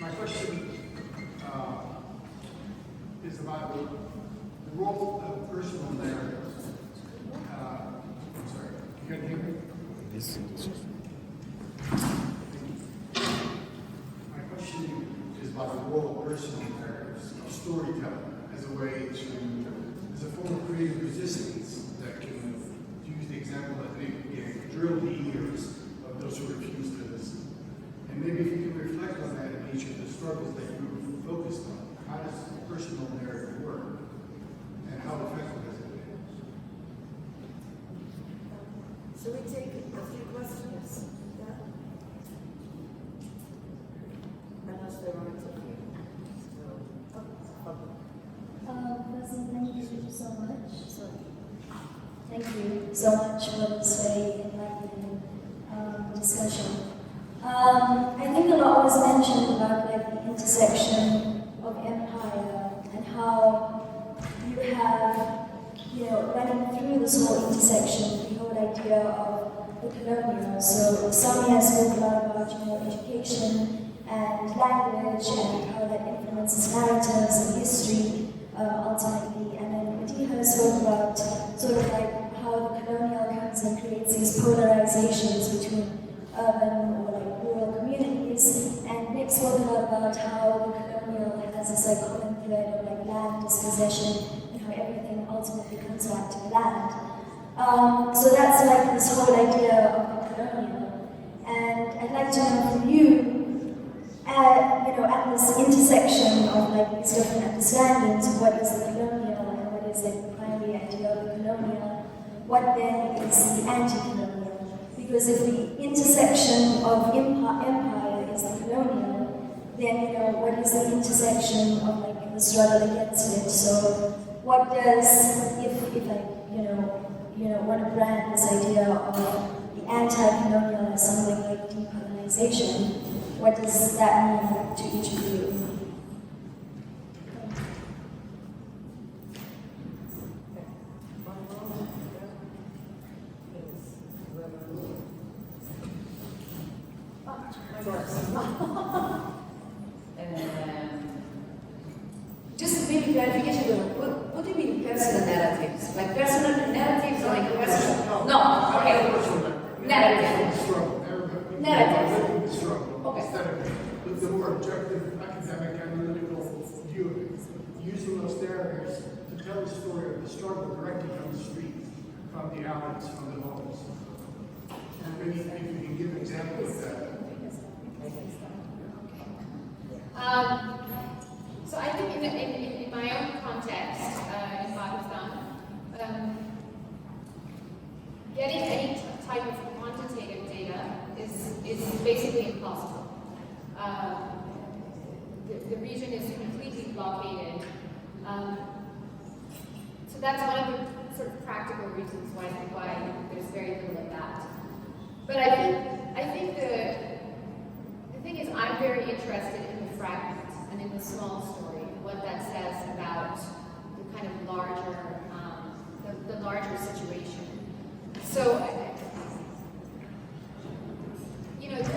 Speaker 8: My question is about the role of personal narratives. I'm sorry, you can hear me? My question is about about oral personal narratives, of storytelling as a way to, as a form of creative resistance that can, to use the example that they gave, drill the ears of those who refuse to listen. And maybe if you can reflect on that in each of the struggles that you focused on, how does personal narrative work? And how effective has it been?
Speaker 7: Shall we take a few questions? Yeah? Unless there are a few.
Speaker 9: Thank you so much. Thank you so much for this very enlightening discussion. I think a lot was mentioned about the intersection of empire and how you have, running through this whole intersection, the whole idea of the colonial. So Samia spoke a lot about education and language and how that influences narratives and history ultimately. And then Madiha spoke about sort of like how the colonial comes and creates these polarizations between urban or rural communities. And Nick spoke a lot about how the colonial has this common thread of land dispossession and how everything ultimately comes back to the land. So that's this whole idea of the colonial. And I'd like to know from you, at this intersection of these different understandings of what is the colonial and what is the primary idea of the colonial, what then is the anti-colonial? Because if the intersection of empire is the colonial, then what is the intersection of the struggle against it? So what does, if I want to brand this idea of the anti-colonial as something like decolonization, what does that mean to each of you?
Speaker 7: Just maybe clarification, what do you mean personal narratives? Like personal narratives or like personal? No, okay. Narrative. Narrative. Okay.
Speaker 8: Instead of the more objective, academic, analytical view of it, using those narratives to tell the story of the struggle directly from the streets, from the alleys, from the homes. And maybe if you can give an example of that.
Speaker 5: So I think in my own context in Pakistan, getting any type of quantitative data is basically impossible. The region is completely blockaded. So that's one of the sort of practical reasons why there's very little of that. But I think the thing is I'm very interested in the fragment and in the small story, what that says about the kind of larger, the larger situation. So,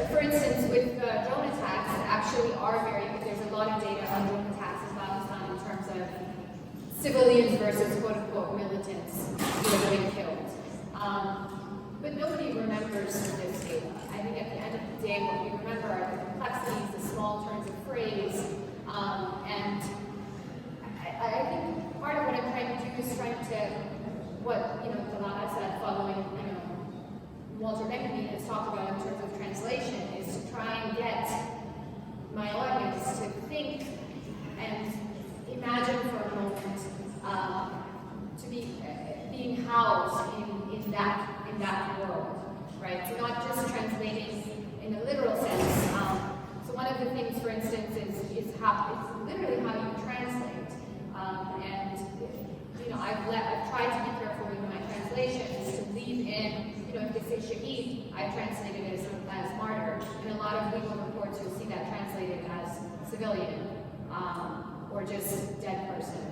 Speaker 5: for instance, with drone attacks, actually there's a lot of data on drone attacks in Pakistan in terms of civilians versus quote-unquote militants who have been killed. But nobody remembers this data. I think at the end of the day, what we remember are the complexities, the small turns of phrase, and I think part of what I'm trying to do is trying to, what Adila said following Walter Benjamin has talked about in terms of translation, is to try and get my audience to think and imagine for a moment to be being housed in that world, right? So not just translating in a literal sense. So one of the things, for instance, is it's literally how you translate. And I've tried to be careful in my translations to leave in. If they say shaheed, I translated it as martyr. In a lot of legal reports, you'll see that translated as civilian or just dead person.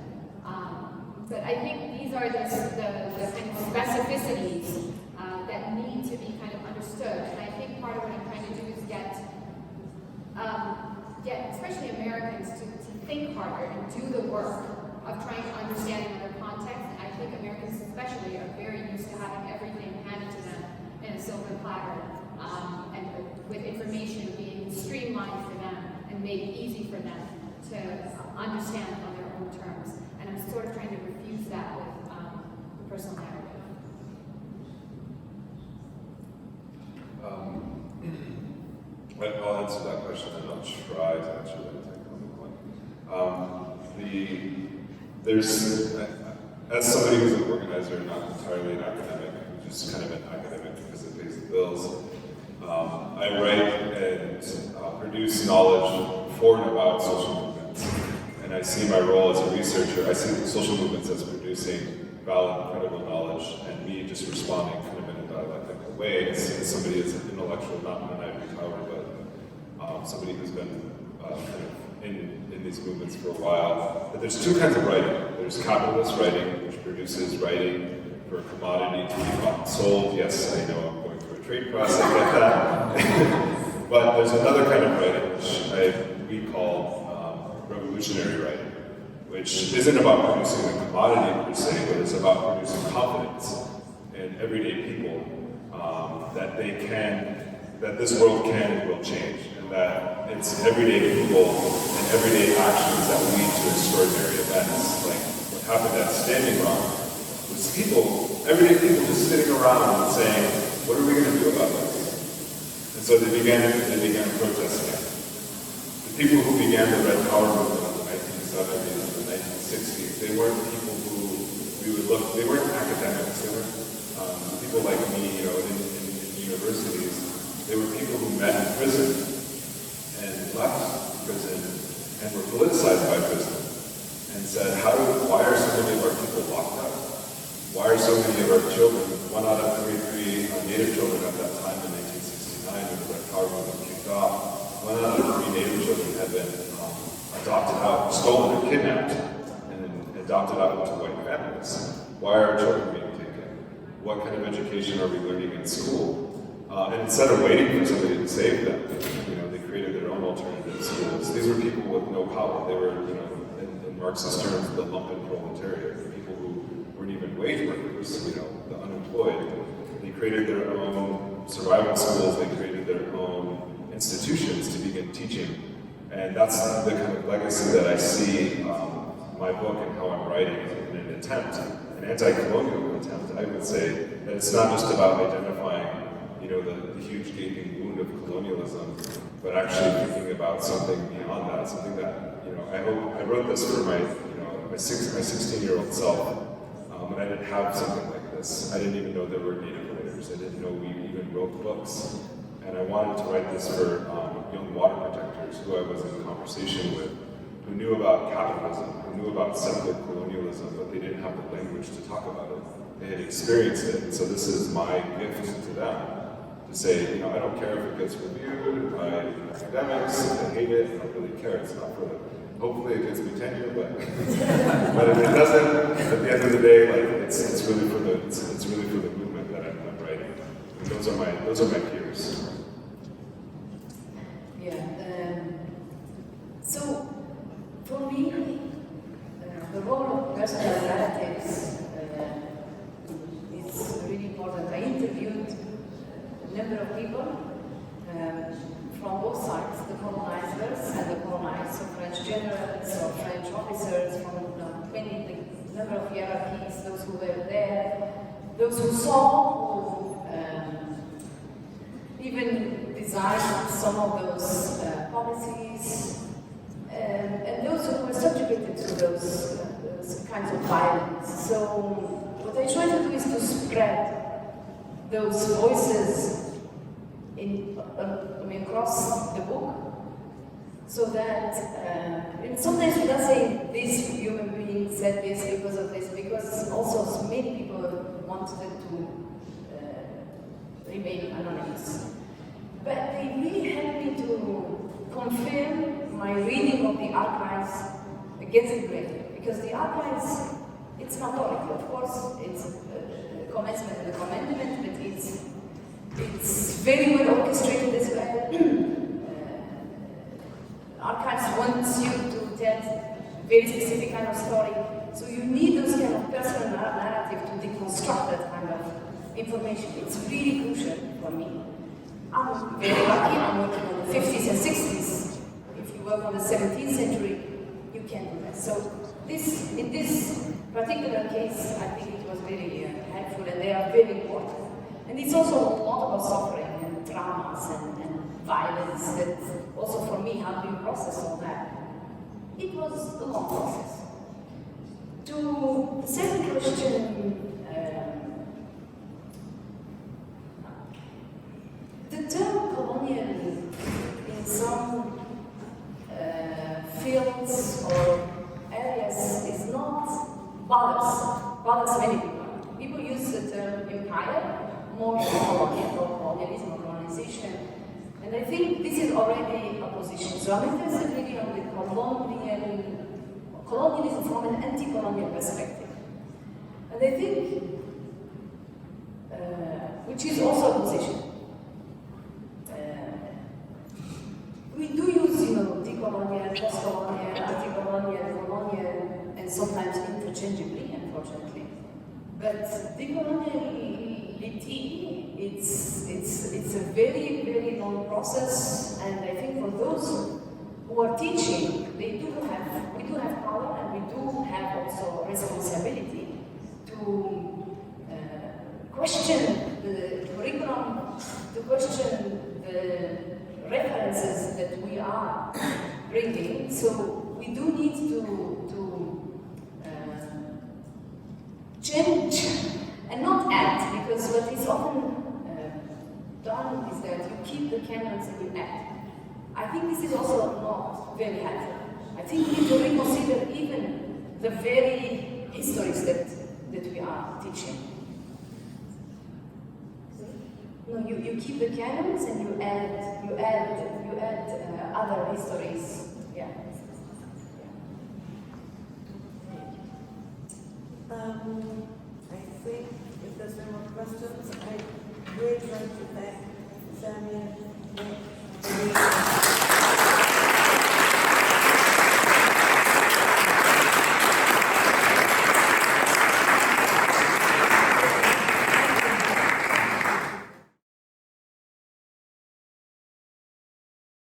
Speaker 5: But I think these are the kind of specificities that need to be kind of understood. And I think part of what I'm trying to do is get especially Americans to think harder and do the work of trying to understand another context. And I think Americans especially are very used to having everything handed to them in a silver platter, and with information being streamlined for them and made easy for them.
Speaker 6: try to answer that technical one. There's, as somebody who's an organizer, not entirely an academic, just kind of an academic because it pays the bills, I write and produce knowledge for and about social movements. And I see my role as a researcher, I see social movements as producing valid, credible knowledge, and me just responding kind of in a dialectical way as somebody as an intellectual, not in an ivory tower, but somebody who's been kind of in these movements for a while. But there's two kinds of writing. There's capitalist writing, which produces writing for a commodity to be bought and sold. Yes, I know I'm going through a trade press, I get that. But there's another kind of writing, which we call revolutionary writing, which isn't about producing a commodity per se, but it's about producing confidence in everyday people that this world can and will change, and that it's everyday people and everyday actions that lead to extraordinary events. Like what happened at Standing Rock was everyday people just sitting around and saying, what are we going to do about this? And so they began protesting. The people who began the Red Power movement in the 1970s and the 1960s, they weren't people who they weren't academics, they weren't people like me, in universities. They were people who met in prison and left prison and were politicized by prison and said, why are so many of our people locked up? Why are so many of our children, 1 out of 3 Native children at that time in 1969 when the Red Power movement kicked off, 1 out of 3 Native children had been adopted out, stolen and kidnapped, and then adopted out into white families. Why are our children being taken? What kind of education are we learning in school? And instead of waiting for somebody to save them, they created their own alternative schools. These were people with no power. They were, in Marxist terms, the lumpen proletariat, the people who weren't even wage workers, the unemployed. They created their own survival schools. They created their own institutions to begin teaching. And that's the kind of legacy that I see my book and how I'm writing in an attempt, an anti-colonial attempt. I would say that it's not just about identifying the huge gaping wound of colonialism, but actually thinking about something beyond that, something that, I wrote this for my 16-year-old self, when I didn't have something like this. I didn't even know there were Native writers. I didn't know we even wrote books. And I wanted to write this for young water protectors who I was in conversation with, who knew about capitalism, who knew about settler colonialism, but they didn't have the language to talk about it. They had experienced it, and so this is my gift to them. To say, I don't care if it gets reviewed by academics, if they hate it, I don't really care, it's not for them. Hopefully it gets me tenure, but if it doesn't, at the end of the day, it's really for the movement that I'm writing. And those are my peers.
Speaker 4: Yeah. So for me, the role of personal narratives is really important. I interviewed a number of people from both sides, the colonizers and the colonized, so French generals or French officers from the number of hierarchies, those who were there, those who saw, who even designed some of those policies, and those who were subjugated to those kinds of violence. So what I try to do is to spread those voices across the book, so that sometimes without saying this human being said this because of this, because also many people wanted to remain anonymous. But they really helped me to confirm my reading of the archives against the grain, because the archives, it's not oracle, of course, it's a commencement and a commandment, but it's very well orchestrated as well. Archives wants you to tell very specific kind of story, so you need those kind of personal narrative to deconstruct that kind of information. It's really crucial for me. I'm very lucky, I'm working on the 50s and 60s. If you work on the 17th century, you can do that. So in this particular case, I think it was very helpful, and they are very important. And it's also a lot about suffering and traumas and
Speaker 7: violence that also for me helped me process all that. It was a long process. To the second question, the term colonial in some fields or areas is not bothers many people. People use the term empire more than colonial or colonialism or colonization. And I think this is already a position. So I'm interested really on the colonialism from an anti-colonial perspective. And I think, which is also a position. We do use, decolonial, post-colonial, anti-colonial, colonial, and sometimes interchangeably, unfortunately. But decoloniality, it's a very, very long process, and I think for those who are teaching, we do have power, and we do have also responsibility to question the curriculum, to question the references that we are bringing. So we do need to change and not act, because what is often done is that you keep the canons and you act. I think this is also not very helpful. I think we need to reconsider even the very histories that we are teaching. No, you keep the canons and you add other histories